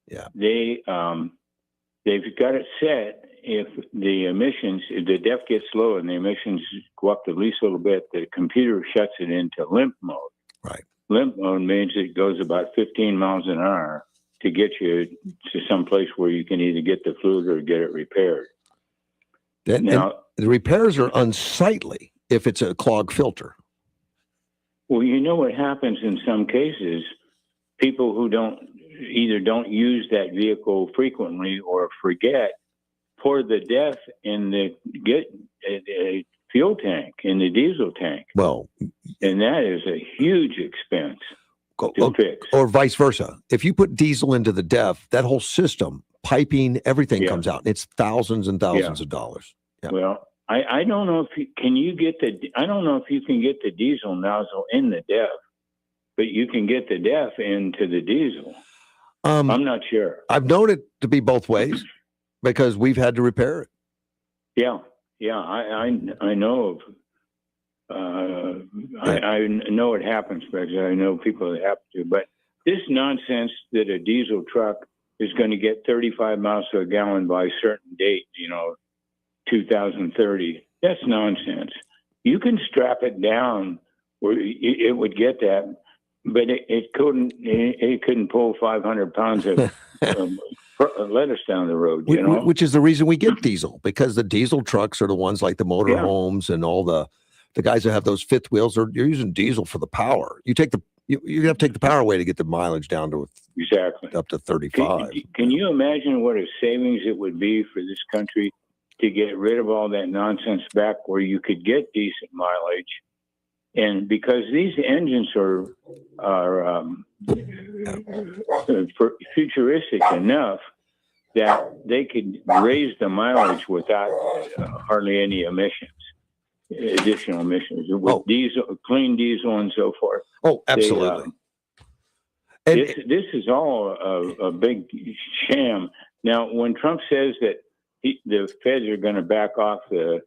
Yeah. They've got it set. If the DEF gets low and the emissions go up at least a little bit, the computer shuts it into limp mode. Right. Limp mode means it goes about 15 miles an hour to get you to some place where you can either get the fluid or get it repaired. Now, the repairs are unsightly if it's a clogged filter. Well, you know what happens in some cases, people who don't use that vehicle frequently or forget, pour the DEF in the fuel tank, in the diesel tank. Well, and that is a huge expense to fix. Or vice versa. If you put diesel into the DEF, that whole system, piping, everything comes out. And it's thousands and thousands of dollars. Yeah. Well, I don't know if I don't know if you can get the diesel nozzle in the DEF, but you can get the DEF into the diesel. I'm not sure. I've known it to be both ways because we've had to repair it. Yeah. I know of. I know it happens because I know people that have to. But this nonsense that a diesel truck is going to get 35 miles to a gallon by a certain date, 2030. That's nonsense. You can strap it down where it would get that, but it couldn't pull 500 pounds of lettuce down the road. Which is the reason we get diesel, because the diesel trucks are the ones like the motorhomes and all the guys that have those fifth wheels. You're using diesel for the power. You have to take the power away to get the mileage down to up to 35. Can you imagine what a savings it would be for this country to get rid of all that nonsense back where you could get decent mileage? And because these engines are futuristic enough that they could raise the mileage without hardly any additional emissions, with diesel, clean diesel, and so forth. Oh, absolutely. This is all a big sham. Now, when Trump says that the feds are going to back off the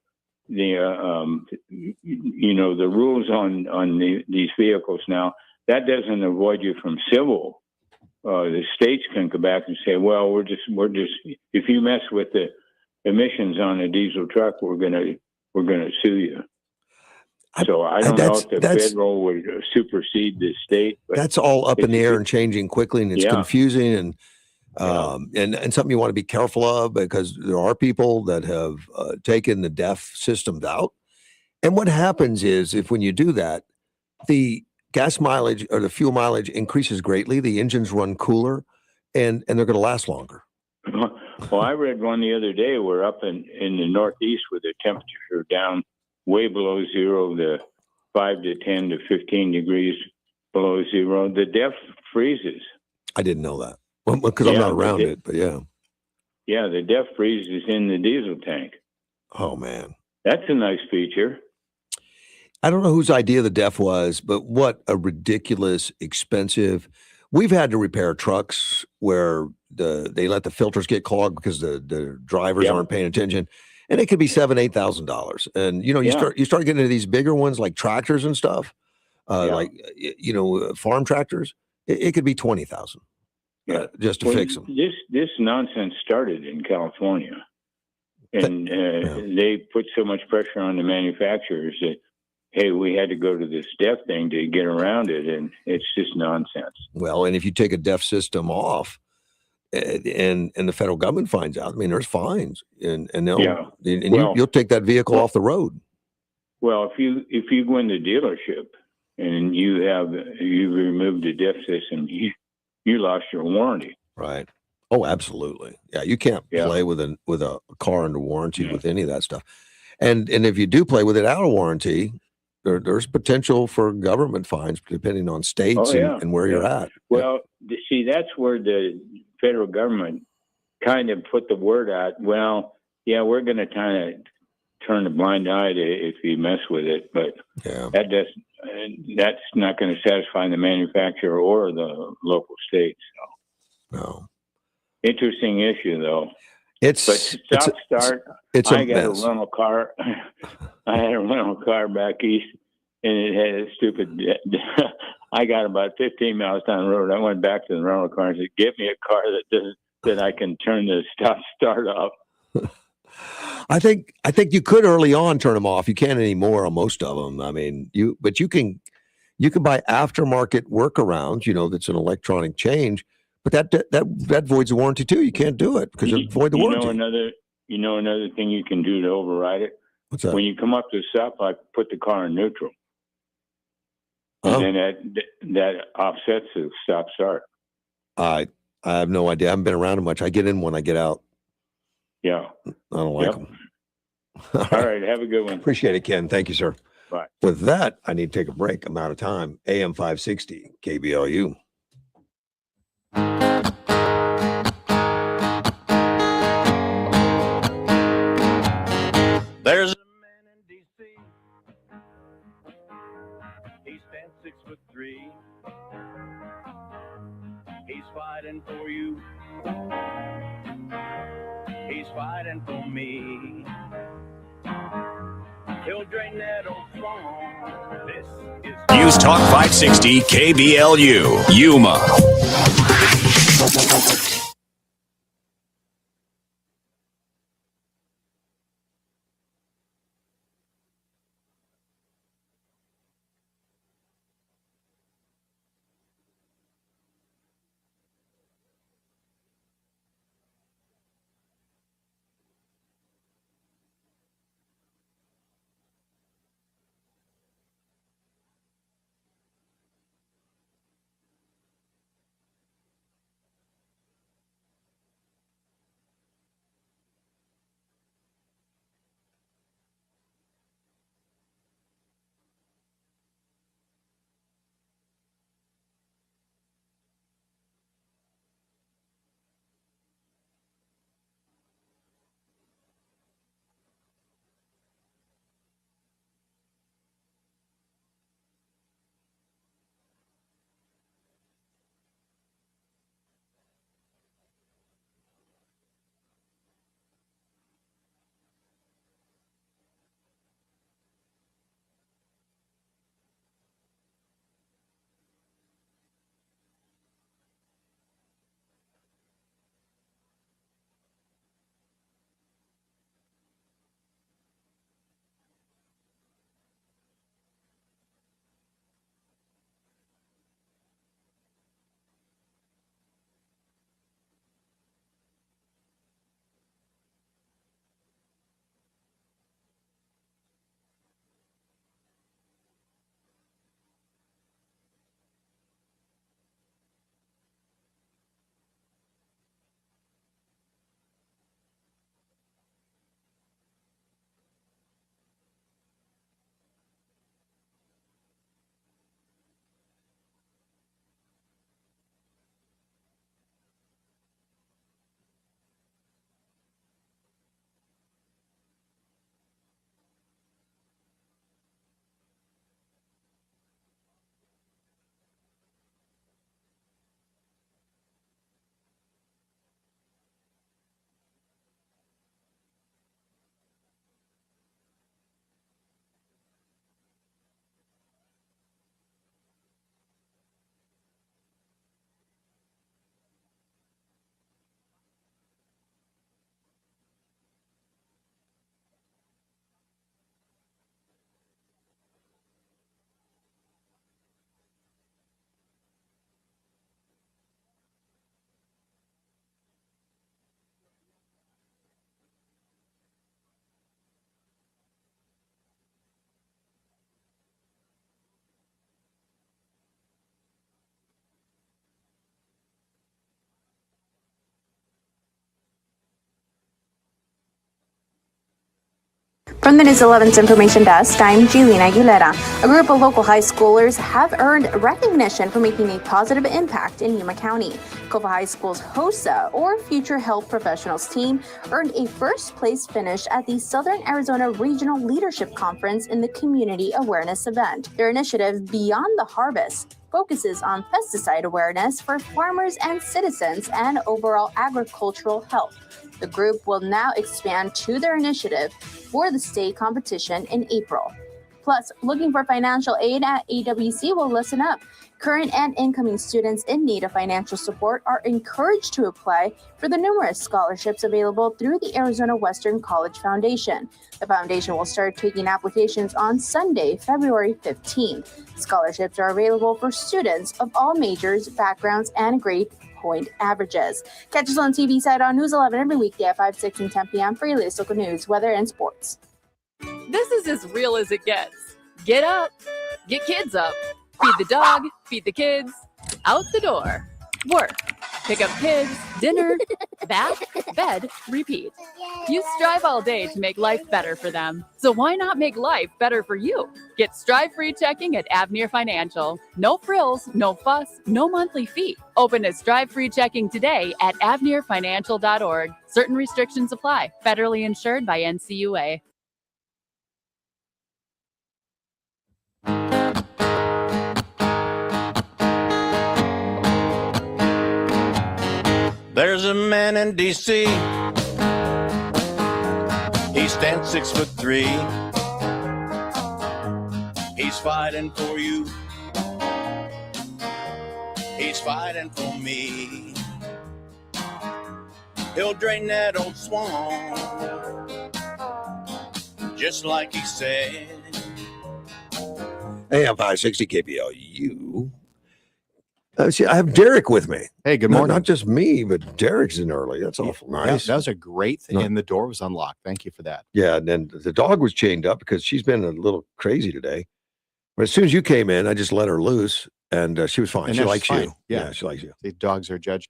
rules on these vehicles now, that doesn't avoid you from civil. The states can come back and say, well, we're just if you mess with the emissions on a diesel truck, we're gonna sue you. So I don't know if the federal would supersede the state. But that's all up in the air and changing quickly, and it's confusing and something you want to be careful of, because there are people that have taken the DEF systems out. And what happens is, when you do that, the gas mileage or the fuel mileage increases greatly. The engines run cooler, and they're going to last longer. Well, I read one the other day. We're up in the Northeast with the temperature down way below zero, the 5 to 10 to 15 degrees below zero. The DEF freezes. I didn't know that. Well, because I'm not around it, but yeah. Yeah, the DEF freezes in the diesel tank. Oh, man. That's a nice feature. I don't know whose idea the DEF was, but what a ridiculous, expensive. We've had to repair trucks where they let the filters get clogged because the drivers aren't paying attention. And it could be $7,000-8,000. And, you start getting into these bigger ones like tractors and stuff, like farm tractors. It could be $20,000 just to fix them. This nonsense started in California. and they put so much pressure on the manufacturers that, hey, we had to go to this DEF thing to get around it, and it's just nonsense. Well, and if you take a DEF system off, and the federal government finds out, I mean, there's fines, and they'll you'll take that vehicle off the road. Well, if you go in the dealership and you removed the DEF system, you lost your warranty. Right. Oh, absolutely. Yeah, you can't play with a car under warranty with any of that stuff. And if you do play with it out of warranty, there's potential for government fines depending on states and where you're at. Well, see, that's where the federal government kind of put the word out. Well, yeah, we're going to kind of turn a blind eye to if you mess with it, but that's not going to satisfy the manufacturer or the local states. So. No. Interesting issue, though. But stop start. I got a rental car. I had a rental car back east, and it had a stupid. I got about 15 miles down the road. I went back to the rental car and said, "Get me a car that I can turn the start off." I think you could early on turn them off. You can't anymore on most of them. I mean, you can buy aftermarket workarounds. That's an electronic change. But that voids the warranty too. You can't do it because it void the warranty. Another thing you can do to override it. What's that? When you come up to stop, I put the car in neutral, and then that offsets the stop start. I have no idea. I haven't been around them much. I get in when I get out. Yeah, I don't like them. All right, have a good one. Appreciate it, Ken. Thank you, sir. Bye. With that, I need to take a break. I'm out of time. AM 560 KBLU. There's a man in D.C. He stands 6'3". He's fighting for you. He's fighting for me. He'll drain that old swamp. This is News Talk 560 KBLU, Yuma. From the News 11's Information Desk, I'm Julina Aguilera. A group of local high schoolers have earned recognition for making a positive impact in Yuma County. Cova High School's HOSA, or Future Health Professionals team, earned a first-place finish at the Southern Arizona Regional Leadership Conference in the Community Awareness event. Their initiative, Beyond the Harvest, focuses on pesticide awareness for farmers and citizens and overall agricultural health. The group will now expand to their initiative for the state competition in April. Plus, looking for financial aid at AWC will listen up. Current and incoming students in need of financial support are encouraged to apply for the numerous scholarships available through the Arizona Western College Foundation. The foundation will start taking applications on Sunday, February 15th. Scholarships are available for students of all majors, backgrounds, and grade point averages. Catch us on TV side on News 11 every weekday at 5, 6, and 10 p.m. for your latest local news, weather, and sports. This is as real as it gets. Get up, get kids up, feed the dog, feed the kids, out the door, work, pick up kids, dinner, bath, bed, repeat. You strive all day to make life better for them. So why not make life better for you? Get strive-free checking at Avenir Financial. No frills, no fuss, no monthly fee. Open a strive-free checking today at avenirfinancial.org. Certain restrictions apply. Federally insured by NCUA. There's a man in D.C. He stands 6'3". He's fighting for you. He's fighting for me. He'll drain that old swamp, just like he said. AM 560 KBLU. See, I have Derek with me. Hey, good morning. Not just me, but Derek's in early. That's awful nice. That was a great thing. And the door was unlocked. Thank you for that. Yeah, and then the dog was chained up because she's been a little crazy today. But as soon as you came in, I just let her loose, and she was fine. And she that's likes fine. you. Yeah. She likes you. The dogs are judge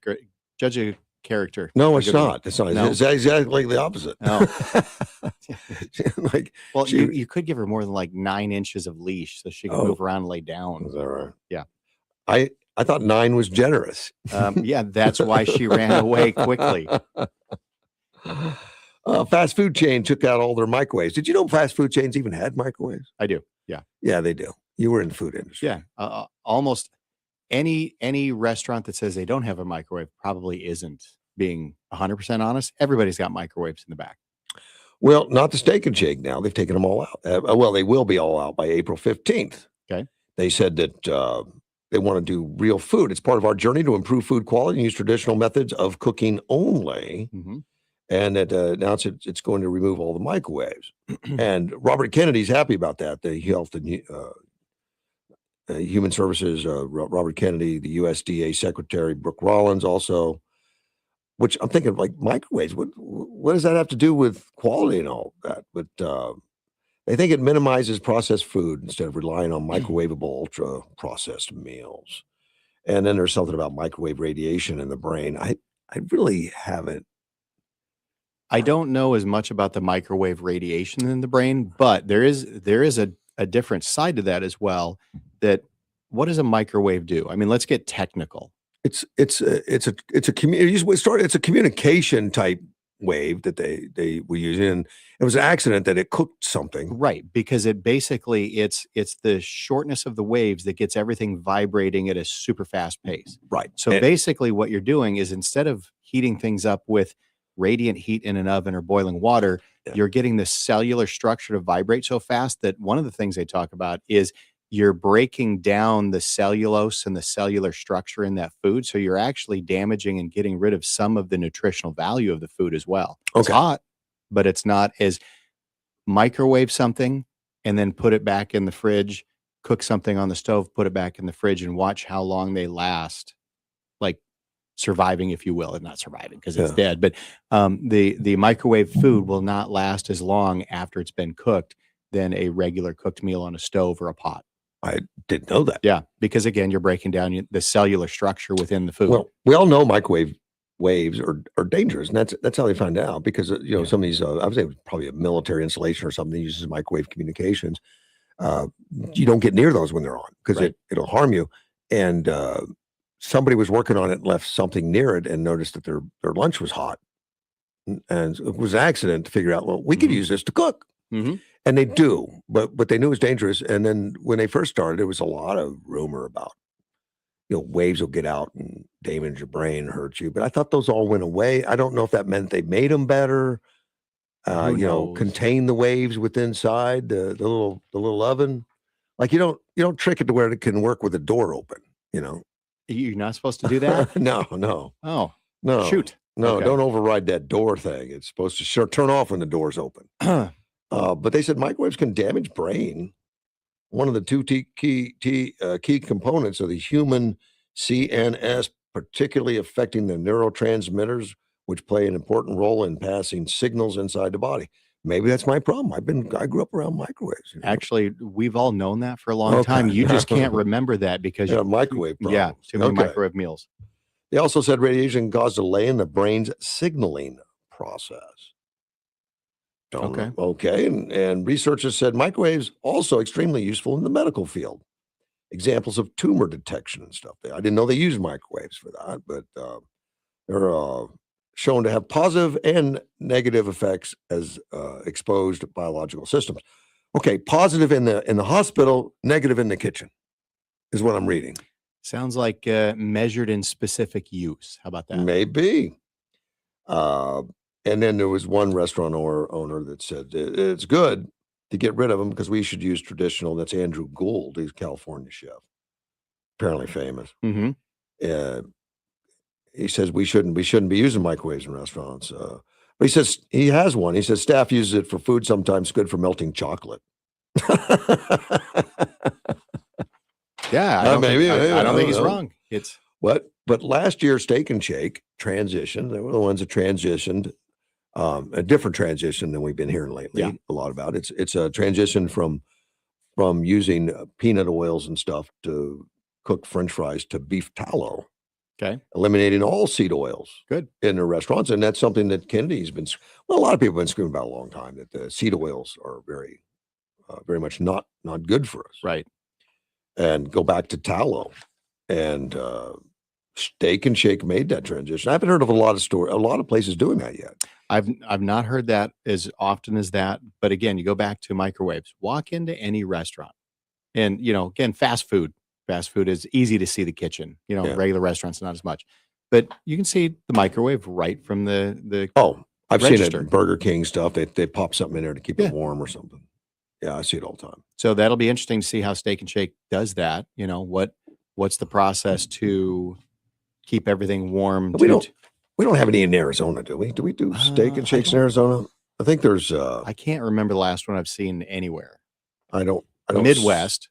of character. No, A it's good one. not. It's not. No? It's exactly the opposite. No. Like, Well, she- you could give her more than like 9 inches of leash so she can Oh. move around and lay down. Is that right? Yeah. I thought 9 was generous. Yeah, that's why she ran away quickly. Fast food chain took out all their microwaves. Did you know fast food chains even had microwaves? I do. Yeah. Yeah, they do. You were in the food industry. Yeah. Almost any restaurant that says they don't have a microwave probably isn't being 100% honest. Everybody's got microwaves in the back. Well, not the Steak and Shake now. They've taken them all out. Well, they will be all out by April 15th. Okay. They said that they want to do real food. It's part of our journey to improve food quality and use traditional methods of cooking only. Mm-hmm. And it announced it's going to remove all the microwaves. And Robert Kennedy's happy about that. The Health and Human Services, Robert Kennedy, the USDA Secretary, Brooke Rollins also, which I'm thinking like microwaves. What does that have to do with quality and all that? But they think it minimizes processed food instead of relying on microwavable ultra processed meals. And then there's something about microwave radiation in the brain. I really haven't. I don't know as much about the microwave radiation in the brain, but there is a different side to that as well. That what does a microwave do? I mean, let's get technical. It's a communication type wave that they were using, and it was an accident that it cooked something. Right, because it basically it's the shortness of the waves that gets everything vibrating at a super fast pace. Right. So basically what you're doing is instead of heating things up with radiant heat in an oven or boiling water, you're getting the cellular structure to vibrate so fast that one of the things they talk about is you're breaking down the cellulose and the cellular structure in that food. So you're actually damaging and getting rid of some of the nutritional value of the food as well. It's hot, but it's not as microwave something and then put it back in the fridge, cook something on the stove, put it back in the fridge and watch how long they last, like surviving, if you will, and not surviving because it's dead. But the microwave food will not last as long after it's been cooked than a regular cooked meal on a stove or a pot. I didn't know that. Yeah, because again, you're breaking down the cellular structure within the food. Well, we all know microwave waves are dangerous, and that's how they find out because some of these I would say it was probably a military installation or something that uses microwave communications. You don't get near those when they're on because it'll harm you. And somebody was working on it and left something near it and noticed that their lunch was hot, and it was an accident to figure out. Well, we could use this to cook, and they do, but they knew it was dangerous. And then when they first started, there was a lot of rumor about waves will get out and damage your brain, hurt you. But I thought those all went away. I don't know if that meant they made them better. Contain the waves within inside the little oven. Like you don't trick it to where it can work with the door open. You're not supposed to do that. No. Oh no. Shoot. No, Okay. don't override that door thing. It's supposed to turn off when the door's open. But they said microwaves can damage brain. One of the two key components of the human CNS, particularly affecting the neurotransmitters, which play an important role in passing signals inside the body. Maybe that's my problem. I grew up around microwaves. Actually, we've all known that for a long time. You just can't remember that because microwave problems. Yeah, too many microwave meals. They also said radiation caused delay in the brain's signaling process. Okay. And researchers said microwaves also extremely useful in the medical field. Examples of tumor detection and stuff. I didn't know they used microwaves for that, but they're shown to have positive and negative effects as exposed biological systems. Okay, positive in the hospital, negative in the kitchen, is what I'm reading. Sounds like measured in specific use. How about that? Maybe. And then there was one restaurant owner that said it's good to get rid of them because we should use traditional. That's Andrew Gould. He's a California chef, apparently famous. He says we shouldn't be using microwaves in restaurants. But he says he has one. He says staff uses it for food. Sometimes good for melting chocolate. Yeah, I don't think he's wrong. It's what? But last year, Steak and Shake transitioned. They were the ones that transitioned. A different transition than we've been hearing lately. Yeah. A lot about it's a transition from using peanut oils and stuff to cook French fries to beef tallow. Okay, eliminating all seed oils. Good in the restaurants, and that's something that Kennedy's been. Well, a lot of people have been screaming about a long time that the seed oils are very, very much not good for us. Right, and go back to tallow, and Steak and Shake made that transition. I haven't heard of a lot of places doing that yet. I've not heard that as often as that. But again, you go back to microwaves. Walk into any restaurant, and again, fast food. Fast food is easy to see the kitchen. Regular restaurants not as much, but you can see the microwave right from the. I've register. seen it in Burger King stuff. They pop something in there to keep it warm or something. Yeah, I see it all the time. So that'll be interesting to see how Steak and Shake does that. What's the process to keep everything warm? We don't have any in Arizona, do we? Do we do Steak and Shakes in Arizona? I think there's. I can't remember the last one I've seen anywhere. I don't. Midwest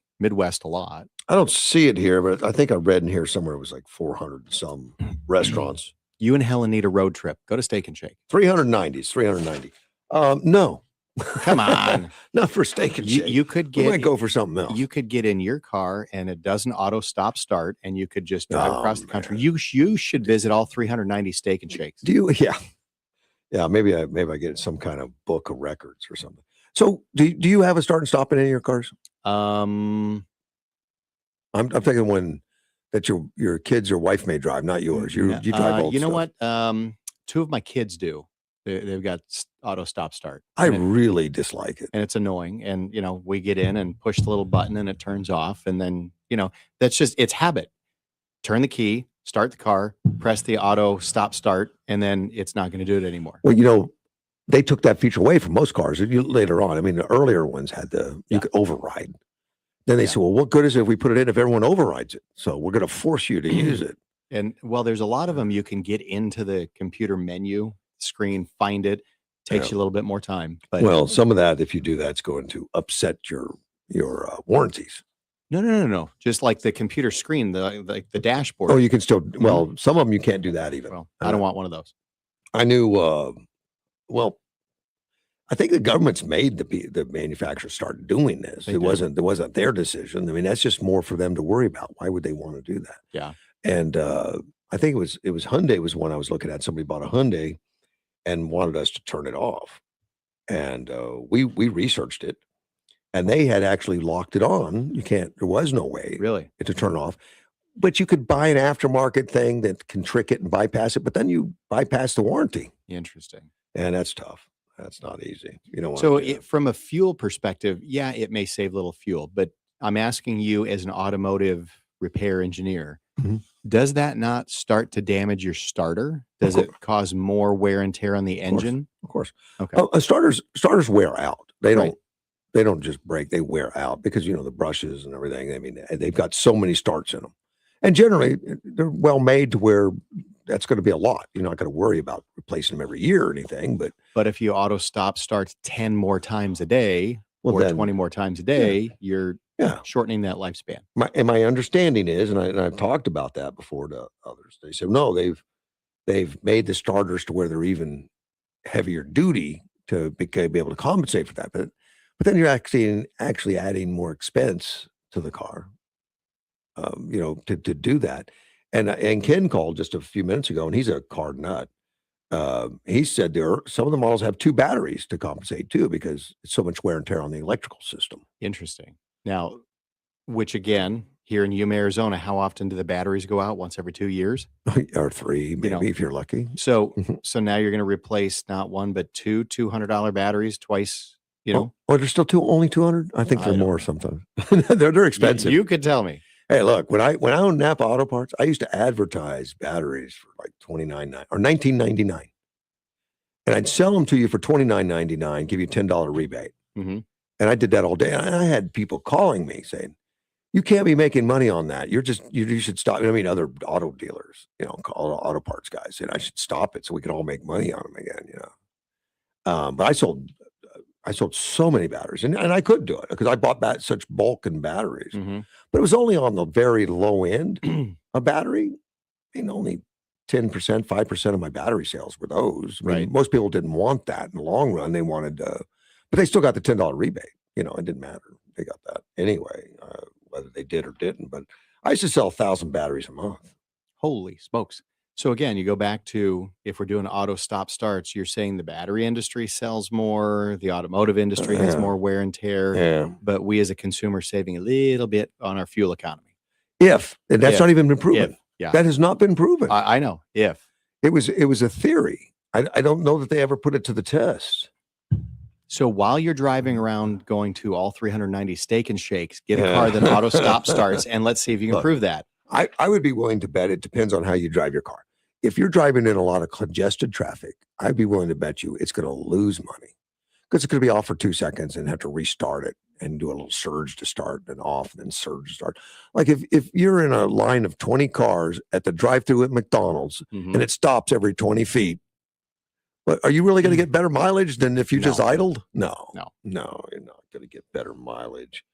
a lot. I don't see it here, but I think I read in here somewhere it was like 400 some restaurants. You and Helen need a road trip. Go to Steak and Shake. 390. It's 390. No. Come on. Not for Steak and Shake. You could We might go for something else. You could get in your car and it doesn't auto stop start, and you could just drive across the country. You should visit all 390 Steak and Shakes. Do you? Yeah. Maybe I get some kind of book of records or something. So do you have a start and stop in any of your cars? I'm thinking one that your kids or wife may drive, not yours. You drive old You know stuff. what? Two of my kids do. They've got auto stop start. I really dislike it. And it's annoying. And, we get in and push the little button and it turns off. And then, that's just, it's habit. Turn the key, start the car, press the auto stop start, and then it's not going to do it anymore. Well, they took that feature away from most cars later on. I mean, the earlier ones had you could override. Then they said, well, what good is it if we put it in if everyone overrides it? So we're going to force you to use it. And there's a lot of them you can get into the computer menu screen, find it. Takes you a little bit more time. But some of that, if you do that, it's going to upset your warranties. No. Just like the computer screen, the dashboard. Oh, you can still. Well, some of them you can't do that even. Well, I don't want one of those. I knew. I think the government's made the manufacturers start doing this. It wasn't their decision. I mean, that's just more for them to worry about. Why would they want to do that? Yeah. And I think it was Hyundai was one I was looking at. Somebody bought a Hyundai and wanted us to turn it off, and we researched it, and they had actually locked it on. There was no way Really to turn it off, but you could buy an aftermarket thing that can trick it and bypass it, but then you bypass the warranty. Interesting. And that's tough. That's not easy. You don't want So to do that. from a fuel perspective, yeah, it may save little fuel, but I'm asking you as an automotive repair engineer, Mhm. does that not start to damage your starter? Does it cause more wear and tear on the engine? Of course. Okay. Starters wear out. They don't Right. they don't just break, they wear out because the brushes and everything. I mean, they've got so many starts in them. And generally they're well made to where that's going to be a lot. You're not going to worry about replacing them every year or anything, but if you auto stop starts 10 more times a day Well, or then- 20 more times a day, you're shortening that lifespan. my understanding is, and I've talked about that before to others. They said no, they've made the starters to where they're even heavier duty to be able to compensate for that. But then you're actually adding more expense to the car, to do that. And Ken called just a few minutes ago, and he's a car nut. He said some of the models have 2 batteries to compensate too, because it's so much wear and tear on the electrical system. Interesting. Now, which again, here in Yuma, Arizona, how often do the batteries go out? Once every 2 years? Or 3, maybe, if you're lucky. So now you're going to replace not one, but two $200 batteries twice, Oh, they're still only 200? I think I they're don't more sometimes. They're expensive. You could tell me. Hey, look, when I owned Napa Auto Parts, I used to advertise batteries for like $29.99 or $19.99. And I'd sell them to you for $29.99, give you a $10 rebate. Mm-hmm. And I did that all day. And I had people calling me saying, you can't be making money on that. You should stop. I mean, other auto dealers, auto parts guys said I should stop it so we can all make money on them again, But I sold so many batteries, and I couldn't do it because I bought such bulk and batteries. Mm-hmm. But it was only on the very low end of battery. I mean, only 10%, 5% of my battery sales were those. I mean, Right. most people didn't want that in the long run. They wanted, but they still got the $10 rebate. It didn't matter. They got that anyway, whether they did or didn't. But I used to sell 1,000 batteries a month. Holy smokes. So again, you go back to, if we're doing auto stop starts, you're saying the battery industry sells more, the automotive industry has Yeah. more wear and tear, Yeah. but we as a consumer saving a little bit on our fuel economy. And that's not even been proven. If, yeah. That has not been proven. I know. If. It was a theory. I don't know that they ever put it to the test. So while you're driving around going to all 390 Steak and Shakes, get a car that auto stop starts, and let's see if you can Look, prove that. I would be willing to bet it depends on how you drive your car. If you're driving in a lot of congested traffic, I'd be willing to bet you it's going to lose money because it's going to be off for 2 seconds and have to restart it and do a little surge to start and off and then surge to start. Like if you're in a line of 20 cars at the drive-through at McDonald's Mhm. and it stops every 20 feet, but are you really going to get better mileage than if you just No. idled? No, No. you're not going to get better mileage.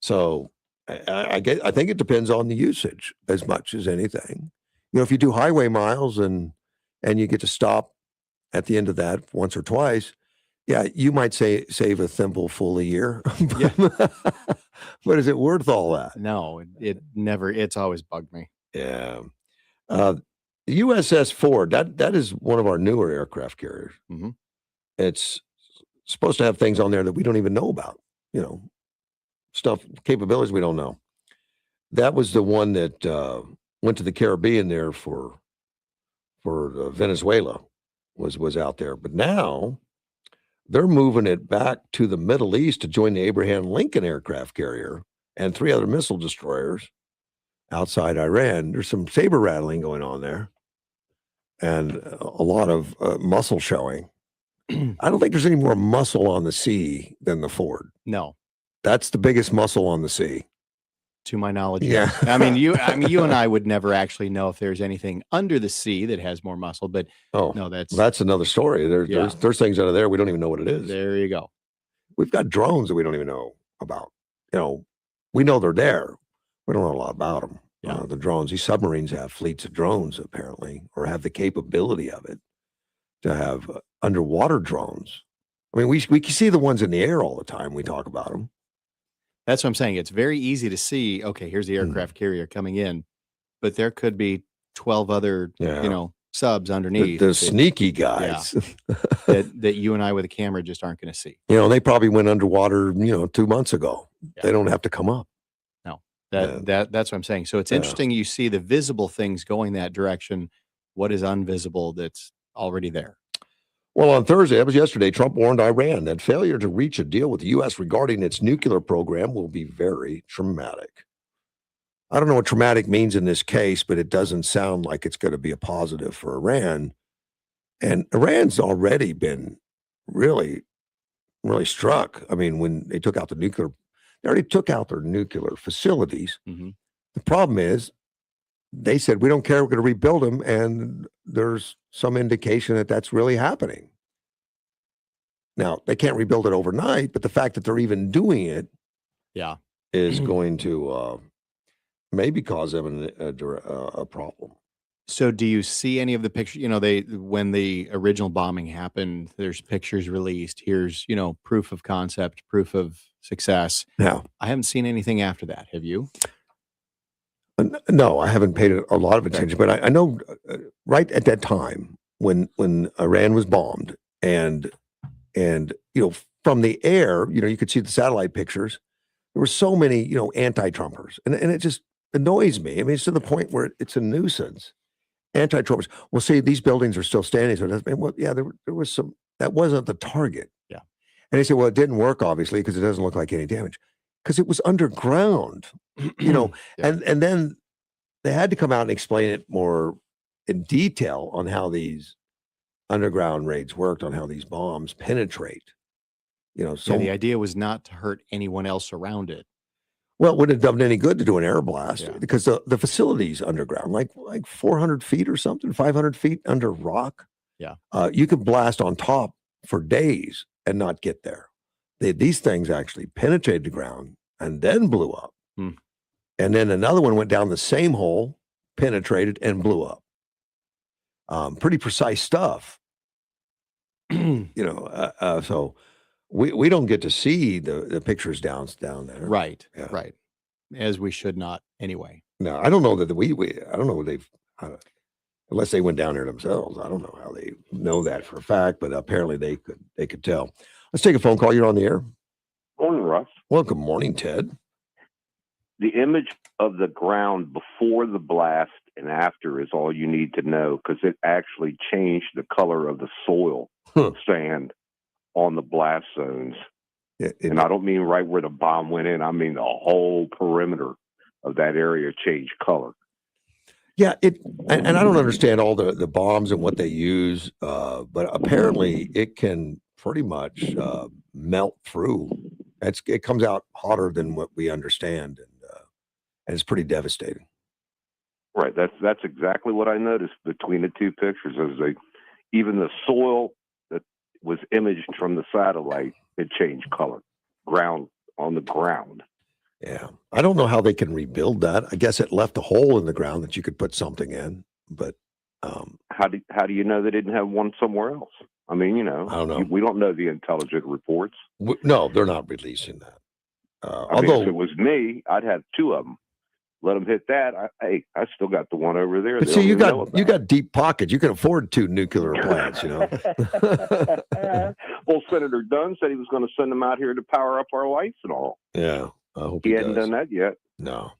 So I think it depends on the usage as much as anything. If you do highway miles and you get to stop at the end of that once or twice, yeah, you might save a thimble full a year. But is it worth all that? No, it never, it's always bugged me. Yeah. The USS Ford, that is one of our newer aircraft carriers. Mhm. It's supposed to have things on there that we don't even know about, stuff, capabilities we don't know. That was the one that went to the Caribbean there for Venezuela was out there. But now they're moving it back to the Middle East to join the Abraham Lincoln aircraft carrier and 3 other missile destroyers outside Iran. There's some saber rattling going on there and a lot of muscle showing. I don't think there's any more muscle on the sea than the Ford. No, That's the biggest muscle on the sea. to my knowledge. Yeah. yes. I mean, you and I would never actually know if there's anything under the sea that has more muscle, but Oh, no, that's another story. Yeah. There's things under there we don't even know what it is. there you go. We've got drones that we don't even know about. We know they're there. We don't know a lot about them. Yeah. The drones, these submarines have fleets of drones apparently, or have the capability of it to have underwater drones. I mean, we can see the ones in the air all the time. We talk about them. That's what I'm saying. It's very easy to see, okay, here's the aircraft carrier coming in, but there could be 12 other, subs underneath. The sneaky guys. that you and I with a camera just aren't going to see. They probably went underwater, 2 months ago. Yeah. They don't have to come up. No, that's what I'm saying. So it's interesting. You see the visible things going that direction. What is invisible that's already there? Well, on Thursday, that was yesterday, Trump warned Iran that failure to reach a deal with the U.S. regarding its nuclear program will be very traumatic. I don't know what traumatic means in this case, but it doesn't sound like it's going to be a positive for Iran. And Iran's already been really, really struck. I mean, when they took out they already took out their nuclear facilities. Mm-hmm. The problem is they said, we don't care, we're going to rebuild them. And there's some indication that that's really happening. Now, they can't rebuild it overnight, but the fact that they're even doing it is going to maybe cause them a problem. So do you see any of the pictures? When the original bombing happened, there's pictures released. Here's, proof of concept, proof of success. Yeah. I haven't seen anything after that. Have you? No, I haven't paid a lot of attention, but I know right at that time when Iran was bombed and from the air, you could see the satellite pictures. There were so many, anti-Trumpers, and it just annoys me. I mean, it's to the point where it's a nuisance. Anti-Trumpers. Well, see, these buildings are still standing. So it doesn't mean, well, yeah, there was some, that wasn't the target. Yeah. And they say, well, it didn't work, obviously, because it doesn't look like any damage. Because it was underground, and then they had to come out and explain it more in detail on how these underground raids worked, on how these bombs penetrate. So the idea was not to hurt anyone else around it. Well, it wouldn't have done any good to do an air blast because the facility's underground, like 400 feet or something, 500 feet under rock. Yeah. You could blast on top for days and not get there. These things actually penetrated the ground and then blew up. And then another one went down the same hole, penetrated, and blew up. Pretty precise stuff. So we don't get to see the pictures down there. Right. Yeah. Right. As we should not anyway. No, I don't know that I don't know they've, unless they went down there themselves. I don't know how they know that for a fact, but apparently they could tell. Let's take a phone call. You're on the air. Morning, Russ. Well, good morning, Ted. The image of the ground before the blast and after is all you need to know because it actually changed the color of the soil sand on the blast zones. And I don't mean right where the bomb went in. I mean the whole perimeter of that area changed color. Yeah, and I don't understand all the bombs and what they use, but apparently it can pretty much melt through. It comes out hotter than what we understand, and it's pretty devastating. Right. That's exactly what I noticed between the two pictures. Even the soil that was imaged from the satellite, it changed color. Ground on the ground. Yeah. I don't know how they can rebuild that. I guess it left a hole in the ground that you could put something in, but how do you know they didn't have one somewhere else? I mean, I don't know. We don't know the intelligence reports. No, they're not releasing that. Although if it was me, I'd have two of them. Let them hit that. I still got the one over there. But see, you got deep pockets. You can afford 2 nuclear plants, Well, Senator Dunn said he was going to send them out here to power up our lights and all. Yeah, I hope he hadn't done that yet. No,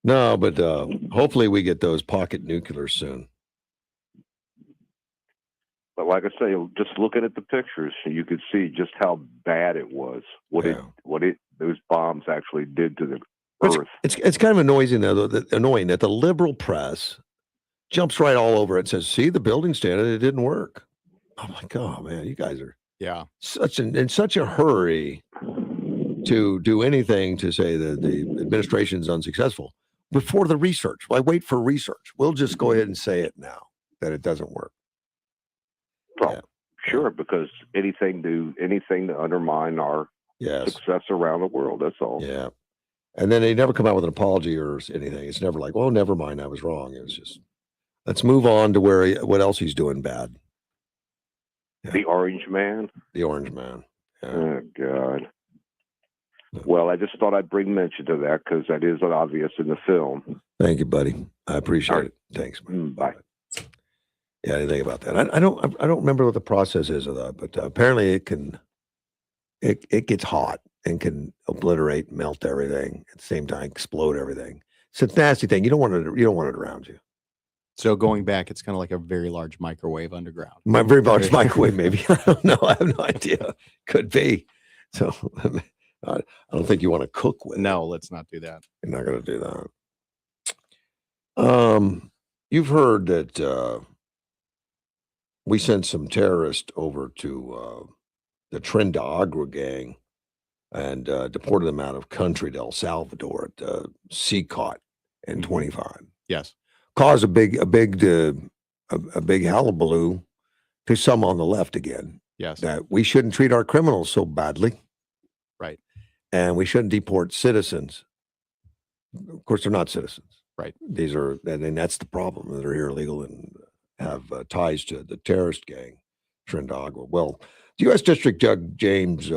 but hopefully we get those pocket nuclears soon. But like I say, just looking at the pictures, you could see just how bad it was. What those bombs actually did to the Earth. It's kind of annoying though. Annoying that the liberal press jumps right all over it. And says, "See, the building standard, it didn't work." I'm like, "Oh man, you guys are in such a hurry to do anything to say that the administration's unsuccessful before the research. Why wait for research? We'll just go ahead and say it now that it doesn't work." Well, sure, because anything to undermine our success around the world. That's all. Yeah. And then they never come out with an apology or anything. It's never like, "Well, never mind, I was wrong." It was just, let's move on to what else he's doing bad. Yeah. The Orange Man. The Orange Man. Yeah. Oh God. Yeah. Well, I just thought I'd bring mention to that because that is obvious in the film. Thank you, buddy. I appreciate it. Thanks. Man. Bye. Yeah, I didn't think about that. I don't remember what the process is of that, but apparently it gets hot and can obliterate, melt everything at the same time, explode everything. It's a nasty thing. You don't want it around you. So going back, it's kind of like a very large microwave underground. My very large microwave, maybe. I don't know. I have no idea. Could be. So I don't think you want to cook with. No, let's not do that. You're not going to do that. You've heard that we sent some terrorists over to the Trinidad Agua gang and deported them out of country to El Salvador at CCOT in 25. Yes. Caused a big hullabaloo to some on the left again. Yes. That we shouldn't treat our criminals so badly. Right. And we shouldn't deport citizens. Of course, they're not citizens. Right. These are, and that's the problem. They're here illegal and have ties to the terrorist gang, Trinidad Agua. Well, the U.S. District Judge James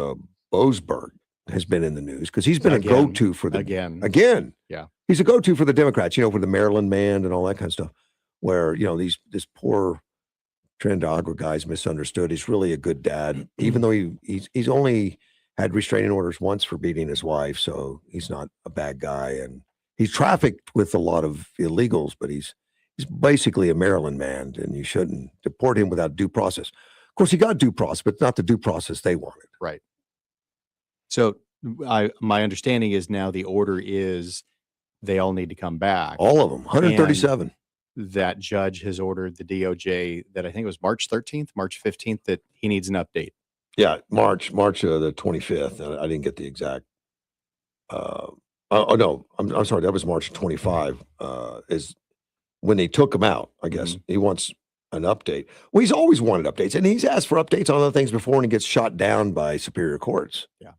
Boasberg has been in the news because he's been a go-to for the again. Yeah. He's a go-to for the Democrats, for the Maryland man and all that kind of stuff, where, this poor Trinidad Agua guy's misunderstood. He's really a good dad, even though he's only had restraining orders once for beating his wife. So he's not a bad guy. And he's trafficked with a lot of illegals, but he's basically a Maryland man, and you shouldn't deport him without due process. Of course, he got due process, but not the due process they wanted. Right. So my understanding is now the order is they all need to come back. All of them, 137. And that judge has ordered the DOJ that I think it was March 13th, March 15th, that he needs an update. Yeah, March the 25th. I didn't get the exact. Oh no, I'm sorry. That was March 25. Is when they took him out. I guess he wants an update. Well, he's always wanted updates, and he's asked for updates on other things before, and he gets shot down by superior courts. Yeah.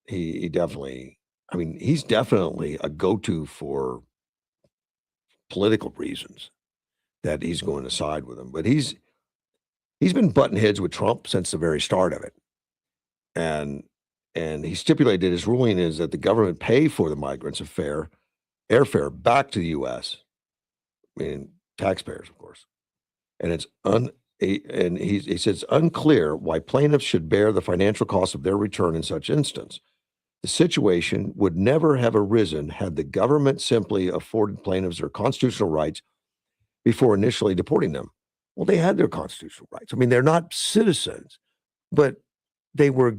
He definitely. I mean, he's definitely a go-to for political reasons that he's going to side with him. But he's been butting heads with Trump since the very start of it. And he stipulated his ruling is that the government pay for the migrants airfare back to the U.S. I mean, taxpayers, of course. And he says it's unclear why plaintiffs should bear the financial cost of their return in such instance. The situation would never have arisen had the government simply afforded plaintiffs their constitutional rights before initially deporting them. Well, they had their constitutional rights. I mean, they're not citizens, but they were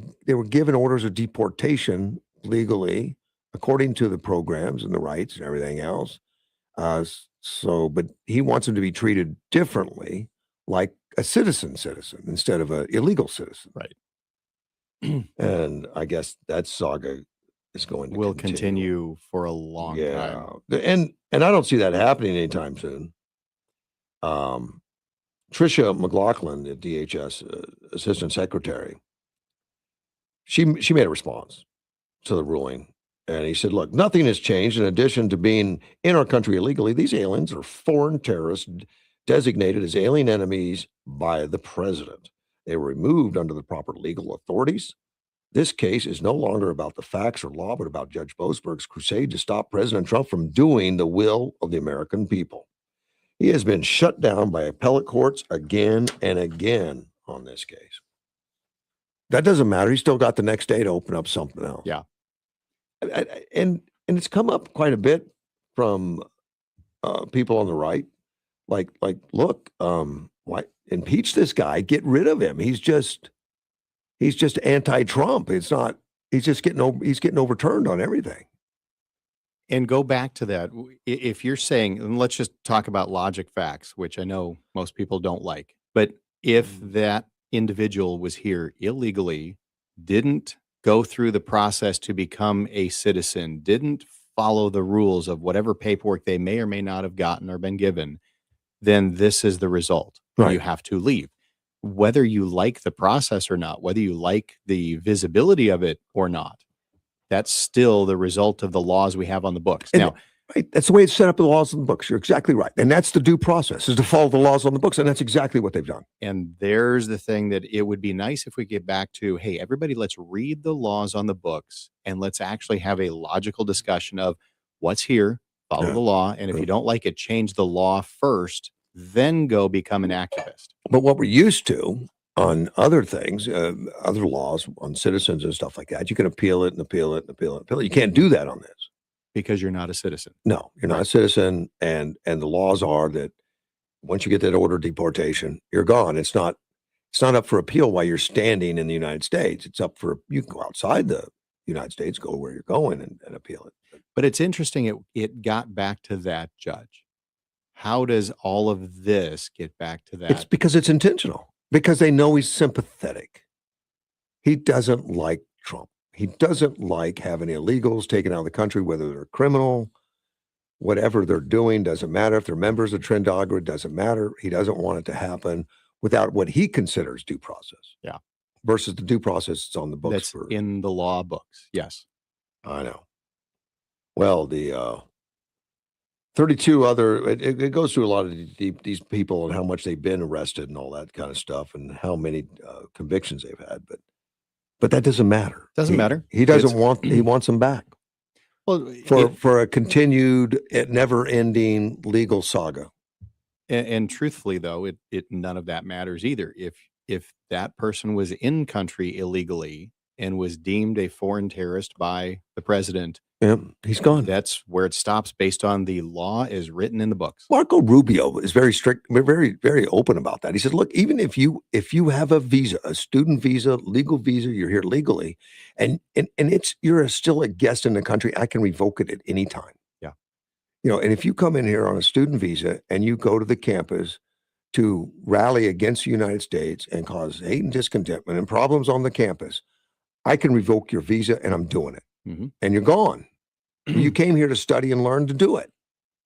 given orders of deportation legally according to the programs and the rights and everything else. But he wants them to be treated differently, like a citizen instead of an illegal citizen. Right. And I guess that saga is going to continue for a long time. And I don't see that happening anytime soon. Tricia McLaughlin, the DHS assistant secretary, she made a response to the ruling. And he said, look, nothing has changed. In addition to being in our country illegally, these aliens are foreign terrorists designated as alien enemies by the president. They were removed under the proper legal authorities. This case is no longer about the facts or law, but about Judge Boasberg's crusade to stop President Trump from doing the will of the American people. He has been shut down by appellate courts again and again on this case. That doesn't matter. He still got the next day to open up something else. Yeah. And it's come up quite a bit from people on the right. Like, look, why impeach this guy? Get rid of him. He's just anti-Trump. It's not. He's getting overturned on everything. And go back to that. If you're saying, and let's just talk about logic facts, which I know most people don't like, but if that individual was here illegally, didn't go through the process to become a citizen, didn't follow the rules of whatever paperwork they may or may not have gotten or been given, then this is the result. Right. You have to leave. Whether you like the process or not, whether you like the visibility of it or not, that's still the result of the laws we have on the books. Now, right, that's the way it's set up in the laws on the books. You're exactly right. And that's the due process, is to follow the laws on the books. And that's exactly what they've done. And there's the thing that it would be nice if we get back to, hey, everybody, let's read the laws on the books and let's actually have a logical discussion of what's here, follow Yeah. the law. And if you don't like it, change the law first, then go become an activist. But what we're used to on other things, other laws on citizens and stuff like that, you can appeal it and appeal it and appeal it and appeal it. You can't do that on this. Because you're not a citizen. No, you're not a citizen, and the laws are that once you get that order of deportation, you're gone. It's not up for appeal while you're standing in the United States. It's up for, you can go outside the United States, go where you're going and appeal it. But it's interesting. It got back to that, Judge. How does all of this get back to that? It's because it's intentional, because they know he's sympathetic. He doesn't like Trump. He doesn't like having illegals taken out of the country, whether they're criminal, whatever they're doing, doesn't matter. If they're members of Trendagra, it doesn't matter. He doesn't want it to happen without what he considers due process. Yeah. Versus the due process that's on the books. That's in the law books. Yes. I know. Well, the 32 other, it goes through a lot of these people and how much they've been arrested and all that kind of stuff and how many convictions they've had. But that doesn't matter. Doesn't matter. He doesn't want, he wants them back. Well, For a continued, never-ending legal saga. And truthfully, though, it none of that matters either. If that person was in country illegally and was deemed a foreign terrorist by the president, yeah, he's gone. That's where it stops based on the law is written in the books. Marco Rubio is very strict, very, very open about that. He says, look, even if you have a visa, a student visa, legal visa, you're here legally, and you're still a guest in the country, I can revoke it at any time. Yeah. And if you come in here on a student visa and you go to the campus to rally against the United States and cause hate and discontentment and problems on the campus, I can revoke your visa and I'm doing it. Mm-hmm. And you're gone. You came here to study and learn to do it.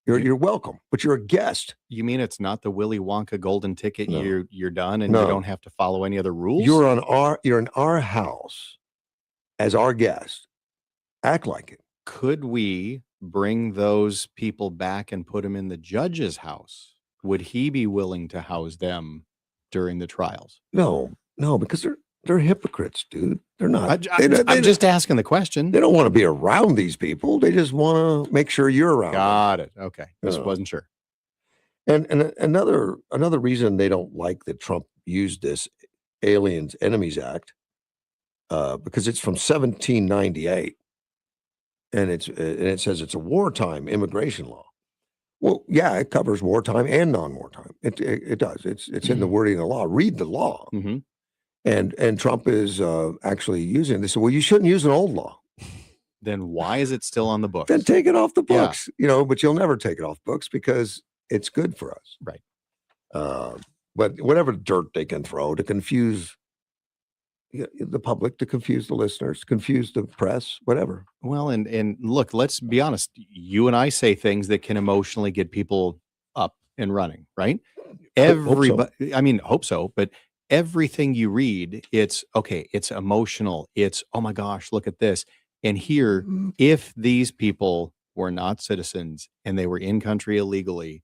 You're welcome, but you're a guest. You mean it's not the Willy Wonka golden ticket? No. You're done and No. you don't have to follow any other rules? You're in our house as our guest. Act like it. Could we bring those people back and put them in the judge's house? Would he be willing to house them during the trials? No, because they're hypocrites, dude. They're not. I'm just asking the question. They don't want to be around these people. They just want to make sure you're around. Got it. Okay. Just wasn't sure. And another reason they don't like that Trump used this Aliens Enemies Act, because it's from 1798, and it says it's a wartime immigration law. Well, yeah, it covers wartime and non-wartime. It does. It's in the wording of the law. Read the law. Mm-hmm. And Trump is actually using it. They said, well, you shouldn't use an old law. Then why is it still on the books? Then take it off the Yeah. books, but you'll never take it off books because it's good for us. Right. But whatever dirt they can throw to confuse the public, to confuse the listeners, confuse the press, whatever. Well, and look, let's be honest. You and I say things that can emotionally get people up and running, right? Everybody, I mean, hope so, but everything you read, it's okay. It's emotional. It's, oh my gosh, look at this. And here, if these people were not citizens and they were in country illegally,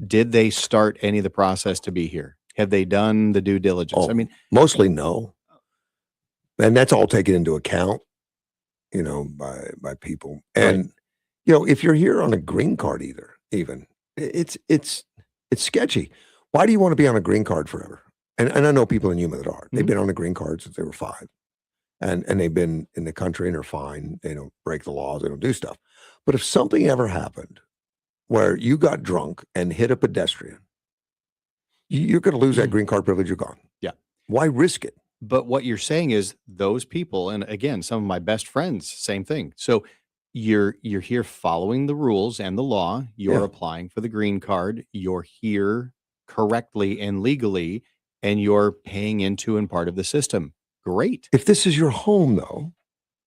did they start any of the process to be here? Have they done the due diligence? Oh, I mean, mostly no. And that's all taken into account, by people. And, if you're here on a green card even, it's sketchy. Why do you want to be on a green card forever? And I know people in Yuma that are. They've been on a green card since they were 5. And they've been in the country and they're fine. They don't break the laws. They don't do stuff. But if something ever happened where you got drunk and hit a pedestrian, you're going to lose that green card privilege. You're gone. Yeah. Why risk it? But what you're saying is those people, and again, some of my best friends, same thing. So you're here following the rules and the law. You're applying for the green card. You're here correctly and legally, and you're paying into and part of the system. Great. If this is your home, though,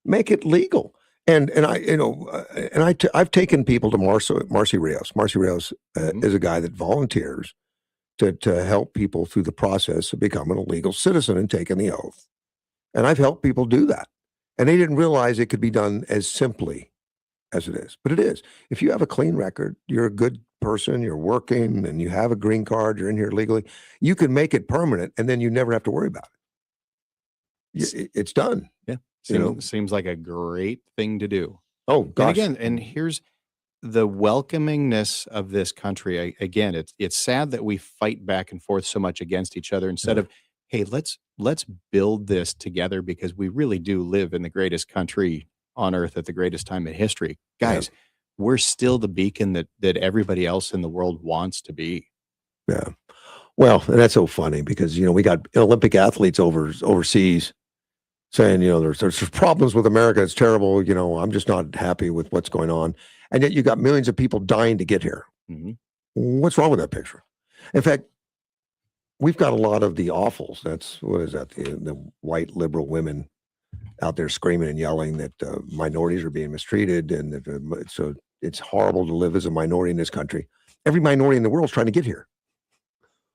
make it legal. And I've taken people to Marcy Rios. Marcy Rios is a guy that volunteers to help people through the process of becoming a legal citizen and taking the oath. And I've helped people do that. And they didn't realize it could be done as simply as it is. But it is. If you have a clean record, you're a good person, you're working, and you have a green card, you're in here legally, you can make it permanent, and then you never have to worry about it. It's done. Yeah. Seems like a great thing to do. Oh, gosh. And again, and here's the welcomingness of this country, again, it's sad that we fight back and forth so much against each other instead of, hey, let's build this together because we really do live in the greatest country on earth at the greatest time in history. Guys, we're still the beacon that everybody else in the world wants to be. Yeah. Well, and that's so funny because, we got Olympic athletes overseas saying, there's problems with America. It's terrible. I'm just not happy with what's going on. And yet you got millions of people dying to get here. Mm-hmm. What's wrong with that picture? In fact, we've got a lot of the awfuls. What is that? The white liberal women out there screaming and yelling that minorities are being mistreated and that so it's horrible to live as a minority in this country. Every minority in the world is trying to get here.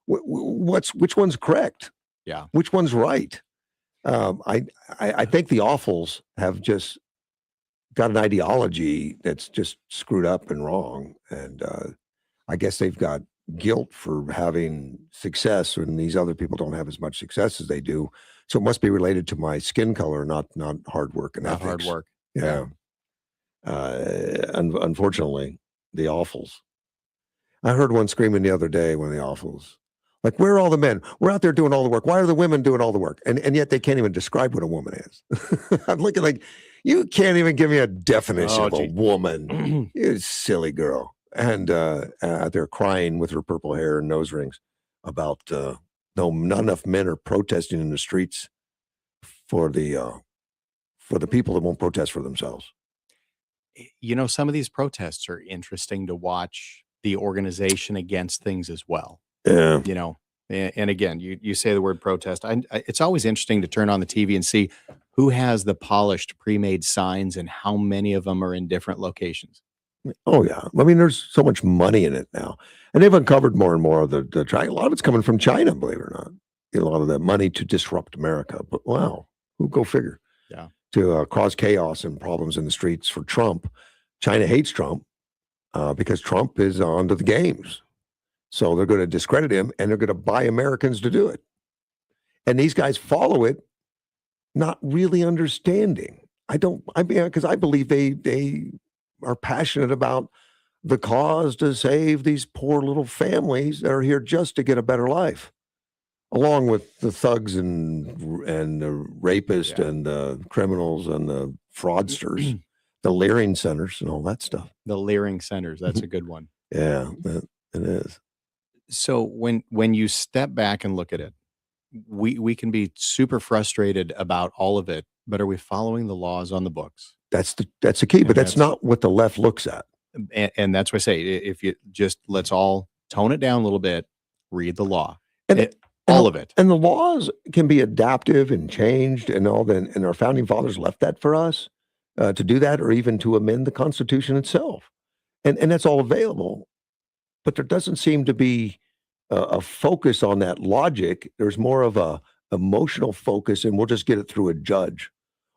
Which one's correct? Yeah. Which one's right? I think the awfuls have just got an ideology that's just screwed up and wrong. And I guess they've got guilt for having success when these other people don't have as much success as they do. So it must be related to my skin color, not hard work and Not ethics. hard work. Yeah. Unfortunately, the awfuls. I heard one screaming the other day, one of the awfuls. Like, where are all the men? We're out there doing all the work. Why are the women doing all the work? And yet they can't even describe what a woman is. I'm looking like, you can't even give me a definition of a woman. You silly girl. And out there crying with her purple hair and nose rings about no, not enough men are protesting in the streets for the people that won't protest for themselves. Some of these protests are interesting to watch the organization against things as well. Yeah. And again, you say the word protest. It's always interesting to turn on the TV and see who has the polished pre-made signs and how many of them are in different locations. Oh yeah. I mean, there's so much money in it now, and they've uncovered more and more of the a lot of it's coming from China, believe it or not. A lot of that money to disrupt America. But wow, who go figure? Yeah. To cause chaos and problems in the streets for Trump. China hates Trump because Trump is onto the games. So they're going to discredit him and they're going to buy Americans to do it. And these guys follow it, not really understanding. Because I believe they are passionate about the cause to save these poor little families that are here just to get a better life, along with the thugs and the rapists and the criminals and the fraudsters, the Leering centers and all that stuff. The Leering centers, that's a good one. Yeah, it is. So when you step back and look at it, we can be super frustrated about all of it, but are we following the laws on the books? That's the key, but that's not what the left looks at. And that's why I say, if you just let's all tone it down a little bit, read the law, all of it. And the laws can be adaptive and changed and all that. And our founding fathers left that for us to do that, or even to amend the Constitution itself. And that's all available. But there doesn't seem to be a focus on that logic. There's more of a emotional focus, and we'll just get it through a judge,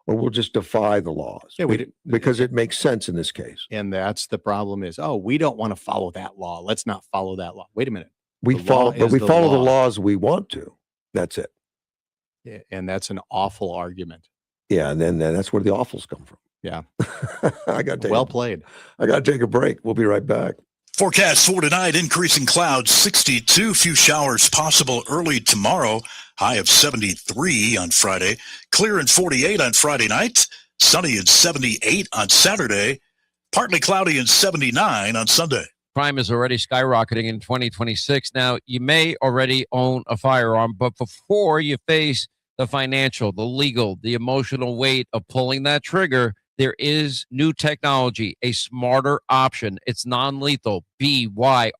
or we'll just defy the laws. Yeah, because it makes sense in this case. And that's the problem is, we don't want to follow that law. Let's not follow that law. Wait a minute. We follow the laws we want to. That's it. Yeah, and that's an awful argument. Yeah, and then that's where the awfuls come from. Yeah. Well played. I got to take a break. We'll be right back. Forecast for tonight, increasing clouds, 62, few showers possible early tomorrow, high of 73 on Friday, clear and 48 on Friday night, sunny and 78 on Saturday, partly cloudy and 79 on Sunday. Crime is already skyrocketing in 2026. Now, you may already own a firearm, but before you face the financial, the legal, the emotional weight of pulling that trigger, there is new technology, a smarter option. It's non-lethal, BYRNA.com.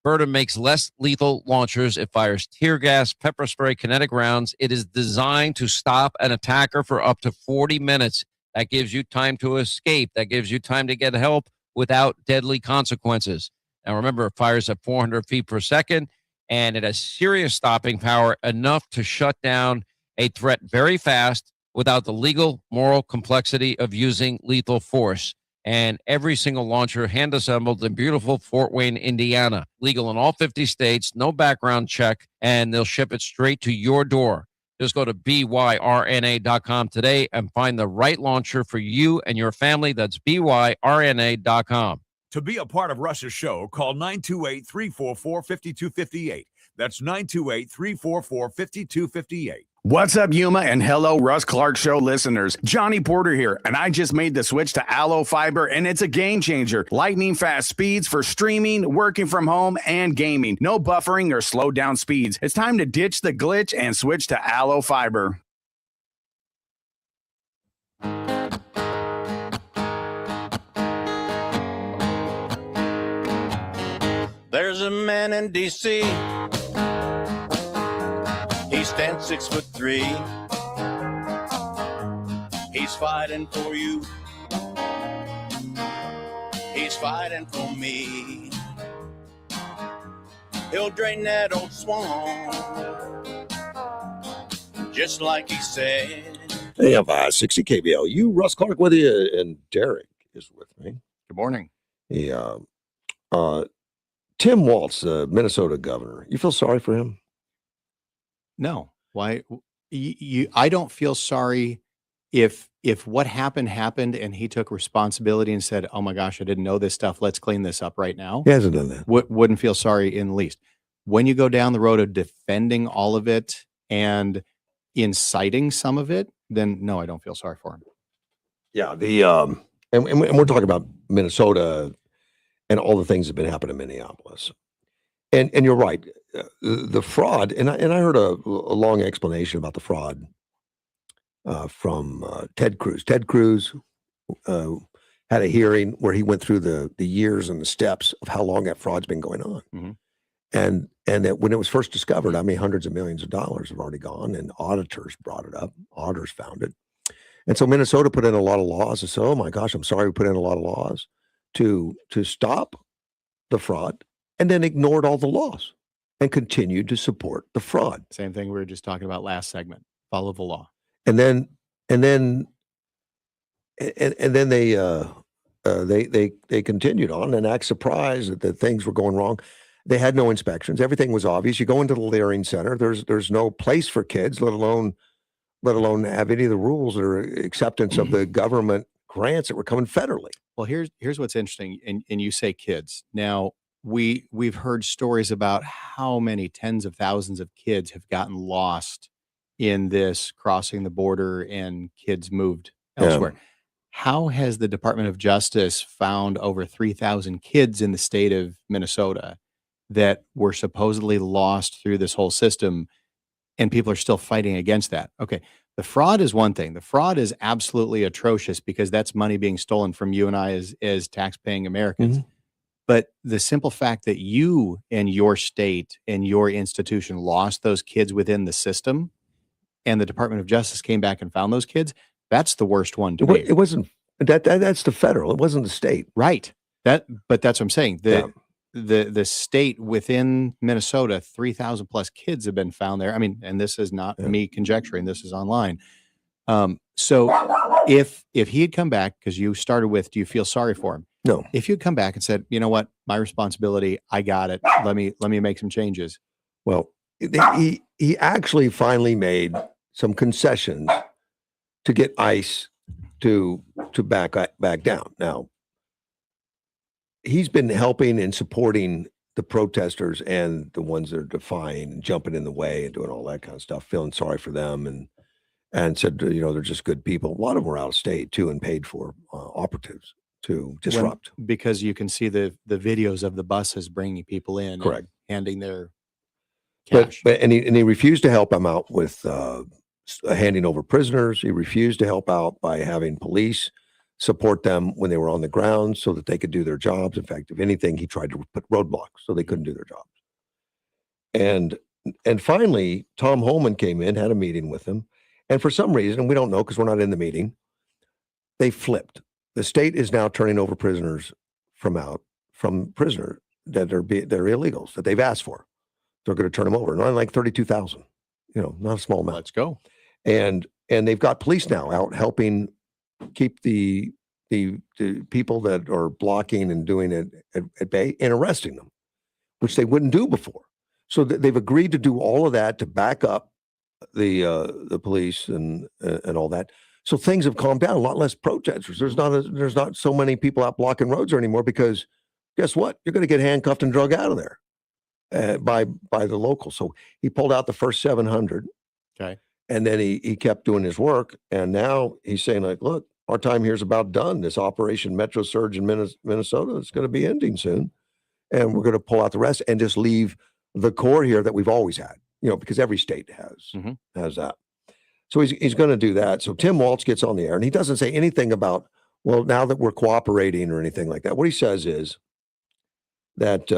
Berta makes less lethal launchers. It fires tear gas, pepper spray, kinetic rounds. It is designed to stop an attacker for up to 40 minutes. That gives you time to escape. That gives you time to get help without deadly consequences. Now, remember, it fires at 400 feet per second, and it has serious stopping power, enough to shut down a threat very fast without the legal, moral complexity of using lethal force. And every single launcher hand-assembled in beautiful Fort Wayne, Indiana. Legal in all 50 states, no background check, and they'll ship it straight to your door. Just go to byrna.com today and find the right launcher for you and your family. That's byrna.com. To be a part of Russ's show, call 928-344-5258. That's 928-344-5258. What's up, Yuma, and hello, Russ Clark Show listeners. Johnny Porter here, and I just made the switch to Aloe Fiber, and it's a game changer. Lightning fast speeds for streaming, working from home, and gaming. No buffering or slowed down speeds. It's time to ditch the glitch and switch to Aloe Fiber. There's a man in D.C. He stands 6'3". He's fighting for you. He's fighting for me. He'll drain that old swamp, just like he said. Hey, I'm 60 KBLU. Russ Clark with you, and Derek is with me. Good morning. Tim Walz, Minnesota governor. You feel sorry for him? No. Why? I don't feel sorry if what happened and he took responsibility and said, "Oh my gosh, I didn't know this stuff. Let's clean this up right now." He hasn't done that. Wouldn't feel sorry in the least. When you go down the road of defending all of it and inciting some of it, then no, I don't feel sorry for him. Yeah, and we're talking about Minnesota and all the things that have been happening in Minneapolis. And you're right, the fraud, and I heard a long explanation about the fraud from Ted Cruz. Ted Cruz had a hearing where he went through the years and the steps of how long that fraud's been going on. Mm-hmm. And that when it was first discovered, I mean, hundreds of millions of dollars have already gone, and auditors brought it up. Auditors found it. And so Minnesota put in a lot of laws and said, "Oh my gosh, I'm sorry, we put in a lot of laws to stop the fraud," and then ignored all the laws and continued to support the fraud. Same thing we were just talking about last segment. Follow the law. And then they continued on and act surprised that things were going wrong. They had no inspections. Everything was obvious. You go into the Leering Center, there's no place for kids, let alone have any of the rules or acceptance of the government grants that were coming federally. Well, here's what's interesting, and you say kids. Now, we've heard stories about how many tens of thousands of kids have gotten lost in this crossing the border and kids moved elsewhere. Yeah. How has the Department of Justice found over 3,000 kids in the state of Minnesota that were supposedly lost through this whole system, and people are still fighting against that? Okay. The fraud is one thing. The fraud is absolutely atrocious because that's money being stolen from you and I as tax-paying Americans. Mm-hmm. But the simple fact that you and your state and your institution lost those kids within the system, and the Department of Justice came back and found those kids, that's the worst one to me. It wasn't that's the federal. It wasn't the state. Right. But that's what I'm saying. The state within Minnesota, 3,000 plus kids have been found there. I mean, and this is not me conjecturing, this is online. So if he had come back, because you started with, do you feel sorry for him? No. If you'd come back and said, you know what, my responsibility, I got it. Let me make some changes. Well, he actually finally made some concessions to get ICE to back down. Now, he's been helping and supporting the protesters and the ones that are defying and jumping in the way and doing all that kind of stuff, feeling sorry for them, and said, they're just good people. A lot of them were out of state too and paid for operatives to disrupt. Because you can see the videos of the buses bringing people in. Correct. And handing their cash. But he refused to help them out with handing over prisoners. He refused to help out by having police support them when they were on the ground so that they could do their jobs. In fact, if anything, he tried to put roadblocks so they couldn't do their jobs. And finally, Tom Holman came in, had a meeting with him, and for some reason, we don't know because we're not in the meeting, they flipped. The state is now turning over prisoners from prisoners that they're illegals that they've asked for. They're going to turn them over. Not like 32,000, not a small amount. Let's go. And they've got police now out helping keep the people that are blocking and doing it at bay and arresting them, which they wouldn't do before. So they've agreed to do all of that to back up the police and all that. So things have calmed down. A lot less protesters. There's not so many people out blocking roads anymore because guess what? You're going to get handcuffed and drug out of there by the locals. So he pulled out the first 700. Okay. And then he kept doing his work. And now he's saying, like, look, our time here's about done. This Operation Metro Surge in Minnesota is going to be ending soon. And we're going to pull out the rest and just leave the core here that we've always had, because every state has that. So he's going to do that. So Tim Walz gets on the air and he doesn't say anything about, well, now that we're cooperating or anything like that. What he says is that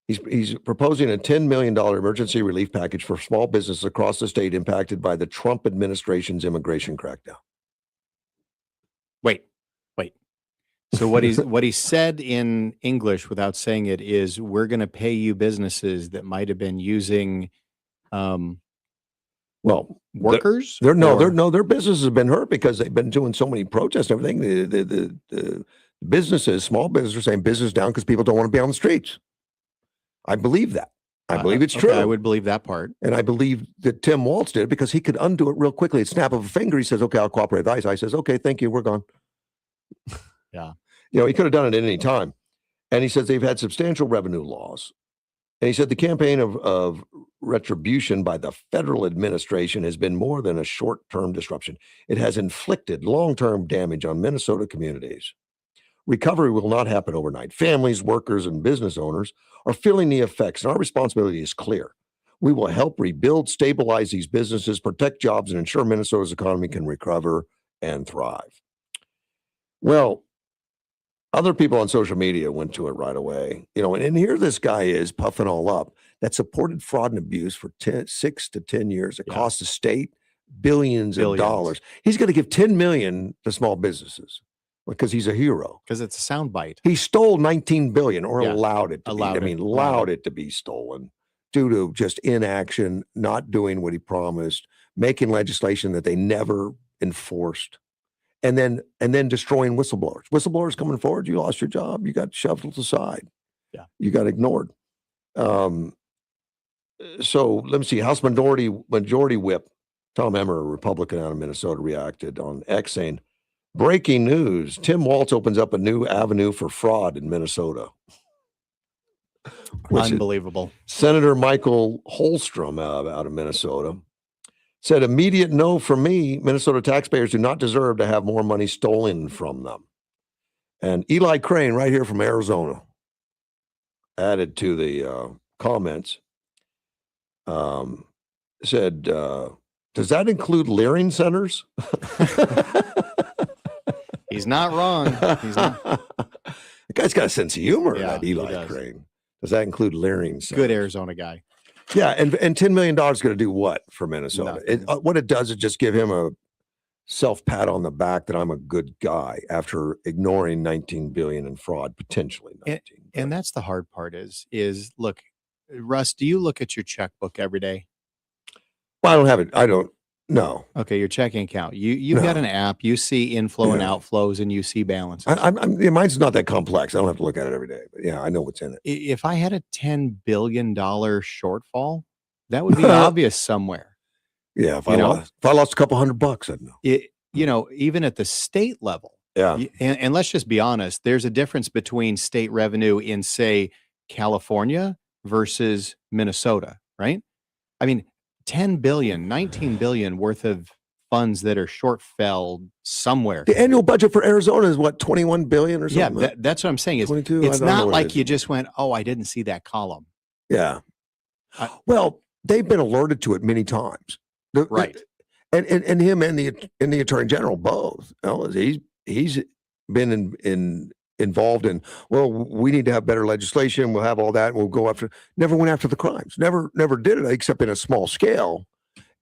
he's proposing a $10 million emergency relief package for small businesses across the state impacted by the Trump administration's immigration crackdown. Wait. So what he said in English without saying it is, we're going to pay you businesses that might have been using, workers. Their businesses have been hurt because they've been doing so many protests and everything. The businesses, small businesses, are saying business down because people don't want to be on the streets. I believe that. I believe it's true. I would believe that part. And I believe that Tim Walz did it because he could undo it real quickly. At snap of a finger, he says, okay, I'll cooperate with ICE. I says, okay, thank you, we're gone. Yeah. He could have done it at any time. And he says they've had substantial revenue loss. And he said the campaign of retribution by the federal administration has been more than a short-term disruption. It has inflicted long-term damage on Minnesota communities. Recovery will not happen overnight. Families, workers, and business owners are feeling the effects, and our responsibility is clear. We will help rebuild, stabilize these businesses, protect jobs, and ensure Minnesota's economy can recover and thrive. Well, other people on social media went to it right away, and here this guy is puffing all up that supported fraud and abuse for 6 to 10 years. It cost the state billions of dollars. He's going to give $10 million to small businesses because he's a hero. Because it's a soundbite. He stole $19 billion or allowed it to allowed it to be stolen due to just inaction, not doing what he promised, making legislation that they never enforced. And then destroying whistleblowers. Whistleblowers coming forward, you lost your job, you got shoved to the side. Yeah. You got ignored. So let me see. House Majority Whip Tom Emmer, a Republican out of Minnesota, reacted on X saying, breaking news, Tim Walz opens up a new avenue for fraud in Minnesota. Unbelievable. Senator Michael Holstrom out of Minnesota said, immediate no from me. Minnesota taxpayers do not deserve to have more money stolen from them. And Eli Crane, right here from Arizona, added to the comments, said, does that include Leering centers? He's not wrong. He's not. The guy's got a sense of humor, that Eli Crane. Does that include Leering centers? Good Arizona guy. Yeah, and $10 million is going to do what for Minnesota? What it does is just give him a self-pat on the back that I'm a good guy after ignoring $19 billion in fraud, potentially 19. And that's the hard part is look, Russ, do you look at your checkbook every day? Well, I don't have it. I don't. No. Okay, your checking account. You've got an app. You see inflow and outflows, and you see balances. Mine's not that complex. I don't have to look at it every day. But yeah, I know what's in it. If I had a $10 billion shortfall, that would be obvious somewhere. Yeah, if I lost a couple $100, I'd know. Even at the state level. Yeah. And let's just be honest. There's a difference between state revenue in, say, California versus Minnesota, right? I mean, 10 billion, 19 billion worth of funds that are short-felled somewhere. The annual budget for Arizona is what, 21 billion or something? Yeah, that's what I'm saying. 22, it's not like you just went, oh, I didn't see that column. Yeah. Well, they've been alerted to it many times. Right. And him and the Attorney General both. He's been involved in, well, we need to have better legislation. We'll have all that. And we'll go after. Never went after the crimes. Never did it except in a small scale,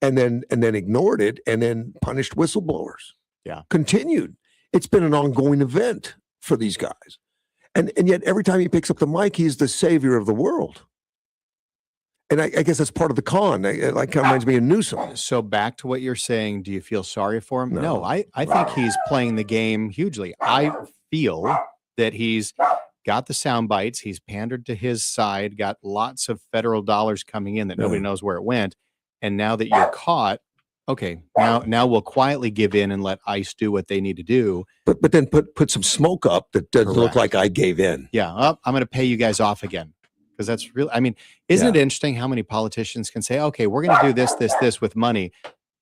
and then ignored it and then punished whistleblowers. Yeah, continued. It's been an ongoing event for these guys, and yet every time he picks up the mic, he's the savior of the world. And I guess that's part of the con. Kind of reminds me of Newsom. So back to what you're saying, do you feel sorry for him? No, I think he's playing the game hugely. I feel that he's got the sound bites. He's pandered to his side, got lots of federal dollars coming in that nobody knows where it went. And now that you're caught, okay, now we'll quietly give in and let ICE do what they need to do. But then put some smoke up that doesn't look Correct. like I gave in. Yeah, I'm going to pay you guys off again. Because that's real. I mean, isn't it interesting how many politicians can say, okay, we're going to do this with money?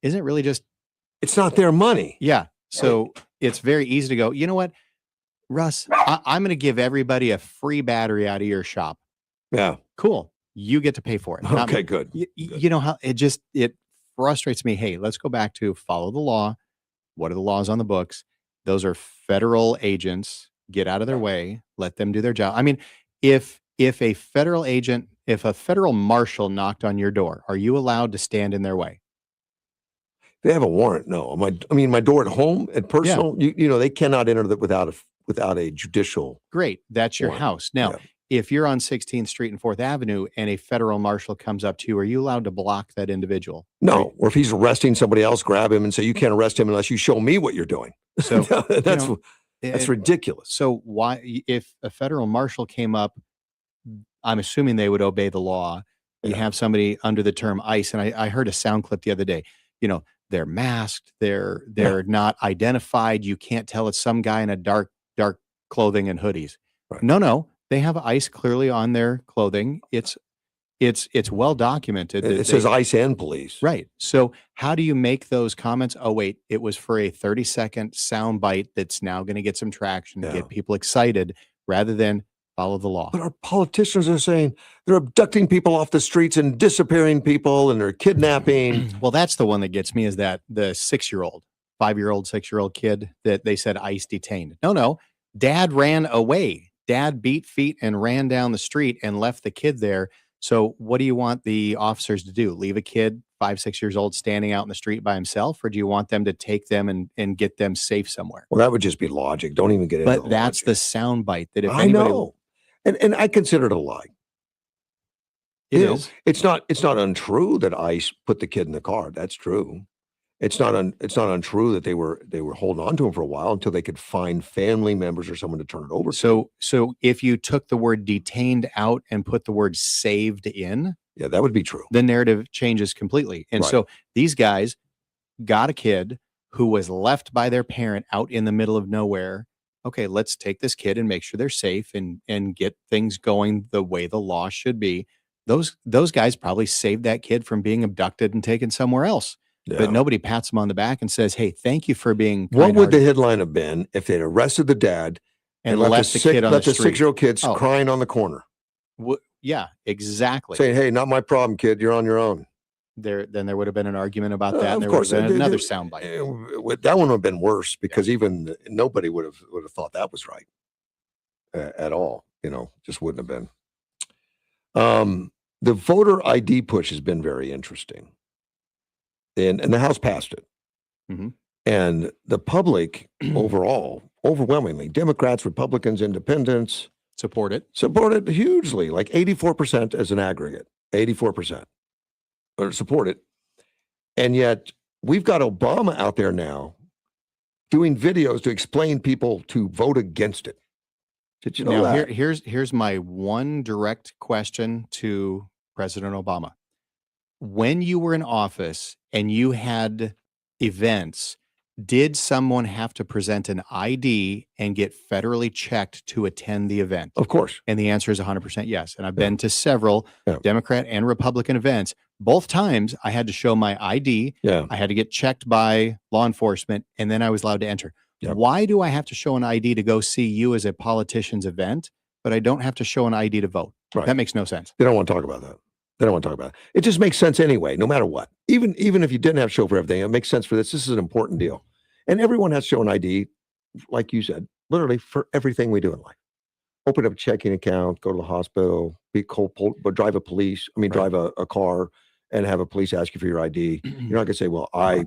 Isn't it really just? It's not their money. Yeah. So it's very easy to go, you know what, Russ, I'm going to give everybody a free battery out of your shop. Yeah. Cool. You get to pay for it. Not Okay, me. good. You know how it frustrates me. Hey, let's go back to follow the law. What are the laws on the books? Those are federal agents. Get out of their way. Let them do their job. I mean, if a federal agent, if a federal marshal knocked on your door, are you allowed to stand in their way? They have a warrant. No, my door at home and personal. You know, they cannot enter that without a judicial. Great, that's your warrant. house. Now, if you're on 16th Street and 4th Avenue, and a federal marshal comes up to you, are you allowed to block that individual? No, or if he's arresting somebody else, grab him and say, "You can't arrest him unless you show me what you're doing." So that's ridiculous. So why, if a federal marshal came up, I'm assuming they would obey the law. You have somebody under the term ICE, and I heard a sound clip the other day. You know, they're masked, they're not identified. You can't tell it's some guy in a dark clothing and hoodies. Right. No, they have ICE clearly on their clothing. It's well documented. It says ICE and police. Right. So how do you make those comments? Oh, wait, it was for a 30-second sound bite that's now going to get some traction, get people excited, rather than follow the law. But our politicians are saying they're abducting people off the streets and disappearing people, and they're kidnapping. Well, that's the one that gets me, is that the 6-year-old, 5-year-old, 6-year-old kid that they said ICE detained. No, dad ran away. Dad beat feet and ran down the street and left the kid there. So what do you want the officers to do? Leave a kid 5, 6 years old standing out in the street by himself? Or do you want them to take them and get them safe somewhere? Well, that would just be logic. Don't even get into But that's the sound bite that if I anybody know. And I consider it a lie. It You know, is. it's not untrue that ICE put the kid in the car. That's true. It's not untrue that they were holding on to him for a while until they could find family members or someone to turn it over to. So if you took the word detained out and put the word saved in, yeah, that would be true. The narrative changes completely. And Right. so these guys got a kid who was left by their parent out in the middle of nowhere. Okay, let's take this kid and make sure they're safe and get things going the way the law should be. Those guys probably saved that kid from being abducted and taken somewhere else. Yeah. But nobody pats them on the back and says, "Hey, thank you for being." What would the kind-hearted." headline have been if they'd arrested the dad And left the kid on left the the street? 6-year-old kids Oh. crying on the corner, Yeah, exactly. saying, "Hey, not my problem, kid. You're on your own." Then there would have been an argument about that. Of And there course, would have been they- another they- soundbite. That one would have been worse because even nobody would have thought that was right at all. You know, just wouldn't have been. The voter ID push has been very interesting, and the House passed it, Mhm. and the public overall, overwhelmingly, Democrats, Republicans, Independents, Support it. support it hugely, like 84% as an aggregate, 84% or support it. And yet we've got Obama out there now doing videos to explain people to vote against it. Did you know Now, that? here's my one direct question to President Obama. When you were in office and you had events, did someone have to present an ID and get federally checked to attend the event? Of course. And the answer is 100% yes. And I've been to several Democrat and Republican events. Both times I had to show my ID. Yeah. I had to get checked by law enforcement, and then I was allowed to enter. Why do I have to show an ID to go see you as a politician's event, but I don't have to show an ID to vote? Right. That makes no sense. They don't want to talk about that. They don't want to talk about it. It just makes sense anyway, no matter what. Even if you didn't have to show for everything, it makes sense for this. This is an important deal. And everyone has to show an ID, like you said, literally for everything we do in life. Open up a checking account, go to the hospital, drive a car and have a police ask you for your ID. You're not going to say, well, I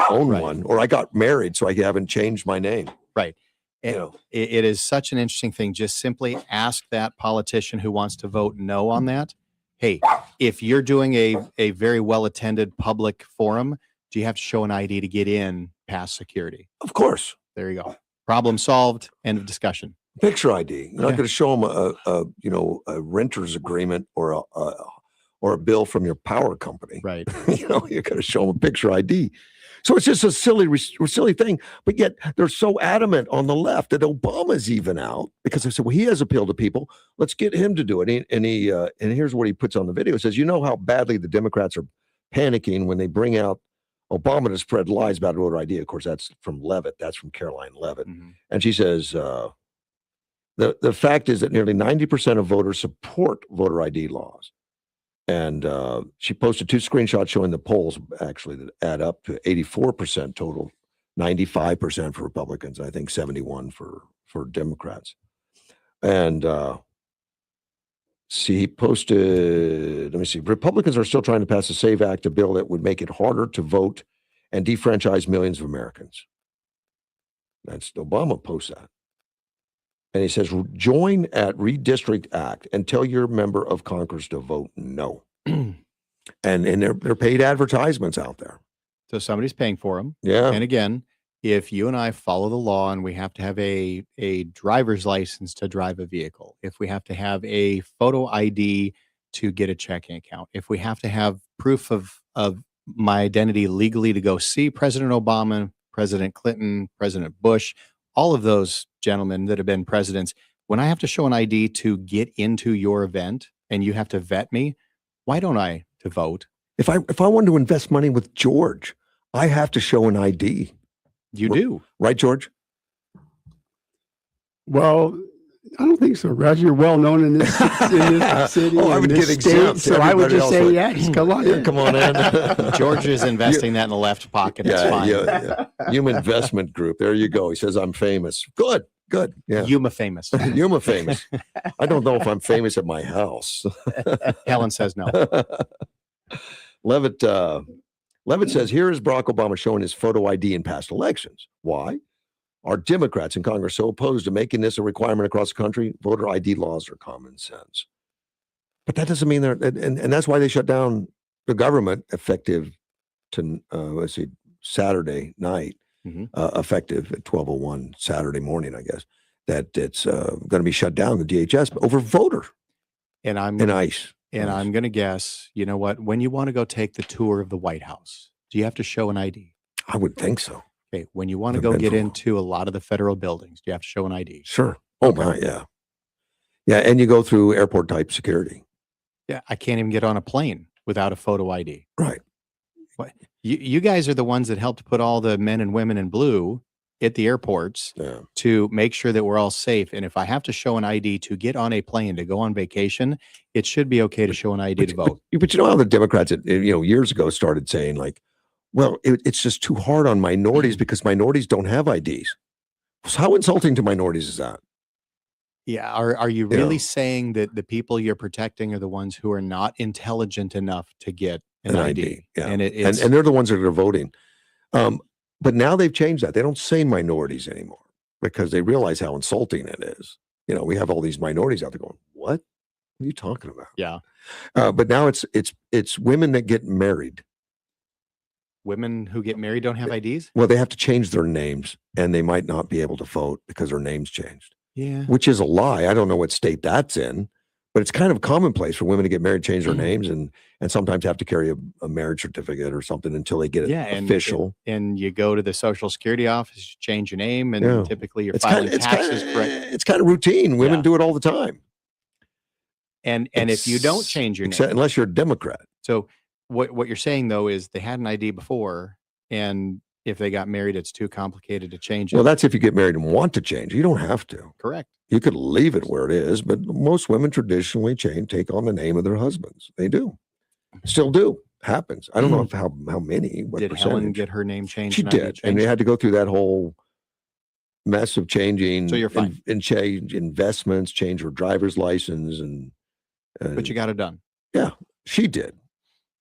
own one, or I got married, so I haven't changed my name. Right. It is such an interesting thing. Just simply ask that politician who wants to vote no on that. Hey, if you're doing a very well-attended public forum, do you have to show an ID to get in past security? Of course. There you go. Problem solved. End of discussion. Picture ID. You're not going to show them a renter's agreement or or a bill from your power company. Right. You know, you got to show them a picture ID. So it's just a silly thing. But yet they're so adamant on the left that Obama's even out because they said, well, he has appealed to people. Let's get him to do it. And here's what he puts on the video. It says, you know how badly the Democrats are panicking when they bring out Obama to spread lies about voter ID. Of course, that's from Levitt. That's from Caroline Levitt. Mm-hmm. And she says, the fact is that nearly 90% of voters support voter ID laws. And she posted 2 screenshots showing the polls actually that add up to 84% total, 95% for Republicans, I think 71 for Democrats. And he posted, let me see, Republicans are still trying to pass a SAVE Act, a bill that would make it harder to vote and defranchise millions of Americans. That's Obama posts that. And he says, join at Redistrict Act and tell your member of Congress to vote no. and they're paid advertisements out there. So somebody's paying for them. Yeah. And again, if you and I follow the law and we have to have a driver's license to drive a vehicle, if we have to have a photo ID to get a checking account, if we have to have proof of my identity legally to go see President Obama, President Clinton, President Bush, all of those gentlemen that have been presidents, when I have to show an ID to get into your event and you have to vet me, why don't I to vote? If I wanted to invest money with George, I have to show an ID. You do. Right, George? Well, I don't think so, Roger. You're well known in this city. I would get exempt. So I would just say yes. Come on in. Come on in. George is investing that in the left pocket. That's fine. Yeah. Human Investment Group. There you go. He says, I'm famous. Good. Yeah. Yuma famous. Yuma famous. I don't know if I'm famous at my house. Helen says no. Levitt says, here is Barack Obama showing his photo ID in past elections. Why? Are Democrats in Congress so opposed to making this a requirement across the country? Voter ID laws are common sense. But that doesn't mean and that's why they shut down the government effective to, Saturday night, effective at 12:01 Saturday morning, I guess, that it's going to be shut down, the DHS, over voter and ICE. And I'm going to guess, you know what, when you want to go take the tour of the White House, do you have to show an ID? I would think so. Okay, when you want to go get into a lot of the federal buildings, do you have to show an ID? Sure. Oh, my, yeah. Yeah, and you go through airport-type security. Yeah, I can't even get on a plane without a photo ID. Right. What? You guys are the ones that helped put all the men and women in blue at the airports to make sure that we're all safe. And if I have to show an ID to get on a plane to go on vacation, it should be okay to show an ID to vote. But you know how the Democrats, years ago started saying like, well, it's just too hard on minorities because minorities don't have IDs. So how insulting to minorities is that? Yeah. Are you really saying that the people you're protecting are the ones who are not intelligent enough to get an ID? Yeah. And and they're the ones that are voting. But now they've changed that. They don't say minorities anymore because they realize how insulting it is. We have all these minorities out there going, what are you talking about? Yeah. But now it's women that get married. Women who get married don't have IDs? Well, they have to change their names and they might not be able to vote because their name's changed. Yeah. Which is a lie. I don't know what state that's in, but it's kind of commonplace for women to get married, change their names, and sometimes have to carry a marriage certificate or something until they get it official. And you go to the Social Security office, you change your name, and typically you're filing taxes. It's kind of routine. Women do it all the time. And if you don't change your name, unless you're a Democrat. So what you're saying though is they had an ID before, and if they got married, it's too complicated to change it. Well, that's if you get married and want to change. You don't have to. Correct. You could leave it where it is, but most women traditionally take on the name of their husbands. They do. Still do. Happens. I don't know how many. What did percentage. Helen get her name changed? She did. And they had to go through that whole mess of changing. So you're fine. And change investments, change her driver's license. But you got it done. Yeah, she did.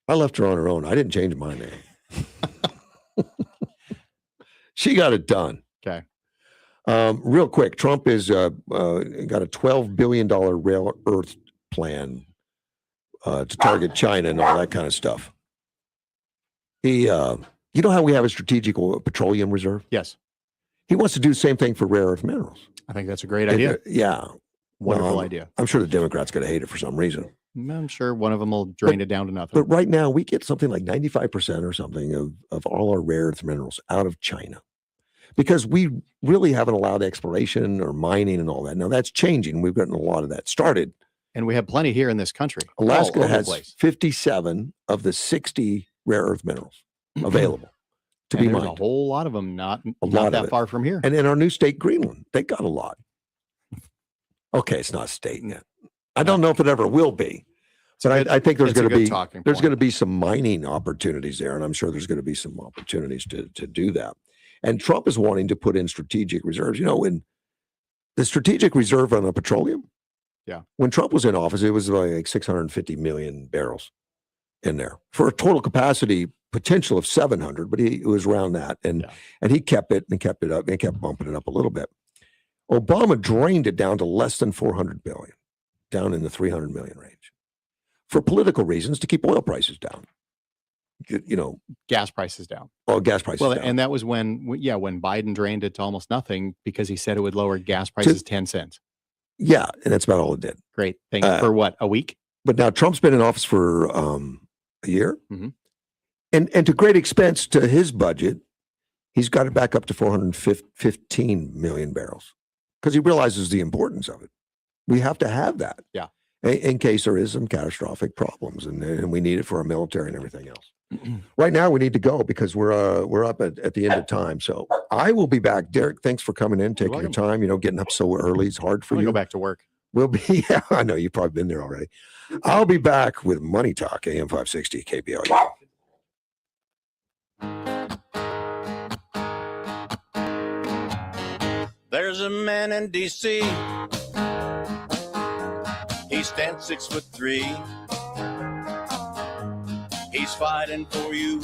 I left her on her own. I didn't change my name. She got it done. Okay. Real quick, Trump is got a $12 billion rare earth plan to target China and all that kind of stuff. He, you know how we have a strategic petroleum reserve? Yes. He wants to do the same thing for rare earth minerals. I think that's a great idea. Yeah. Wonderful idea. I'm sure the Democrats going to hate it for some reason. I'm sure one of them will drain it down to nothing. But right now, we get something like 95% or something of all our rare earth minerals out of China because we really haven't allowed exploration or mining and all that. Now, that's changing. We've gotten a lot of that started. And we have plenty here in this country. Alaska all over the has place. 57 of the 60 rare earth minerals available to And be there's mined. a whole lot of them not lot of that it. far from here. And in our new state, Greenland, they got a lot. Okay, it's not a state yet. I don't know if it ever will be. But I think there's it's a going to good be talking there's point. going to be some mining opportunities there, and I'm sure there's going to be some opportunities to do that. And Trump is wanting to put in strategic reserves. You know, in the strategic reserve on the petroleum. Yeah. When Trump was in office, it was like 650 million barrels in there for a total capacity potential of 700, but it was around that, and he kept it and kept it up and kept bumping it up a little bit. Obama drained it down to less than 400 billion, down in the 300 million range, for political reasons to keep oil prices down. You know, gas prices down. Oh, gas prices Well, down. and that was when Biden drained it to almost nothing because he said it would lower gas prices 10 cents. Yeah, and that's about all it did. Great thing for what, a week? But now Trump's been in office for a year, Mm-hmm. and to great expense to his budget, he's got it back up to 415 million barrels because he realizes the importance of it. We have to have that, in case there is some catastrophic problems, and we need it for our military and everything else. Right now, we need to go because we're up at the end of time. So I will be back. Derek, thanks for coming in, taking your time. You know, getting up so early is hard for I'm you. gonna go back to work. We'll be. Yeah, I know you've probably been there already. I'll be back with Money Talk, AM 560 KBLU. There's a man in D.C. He stands 6'3". He's fighting for you.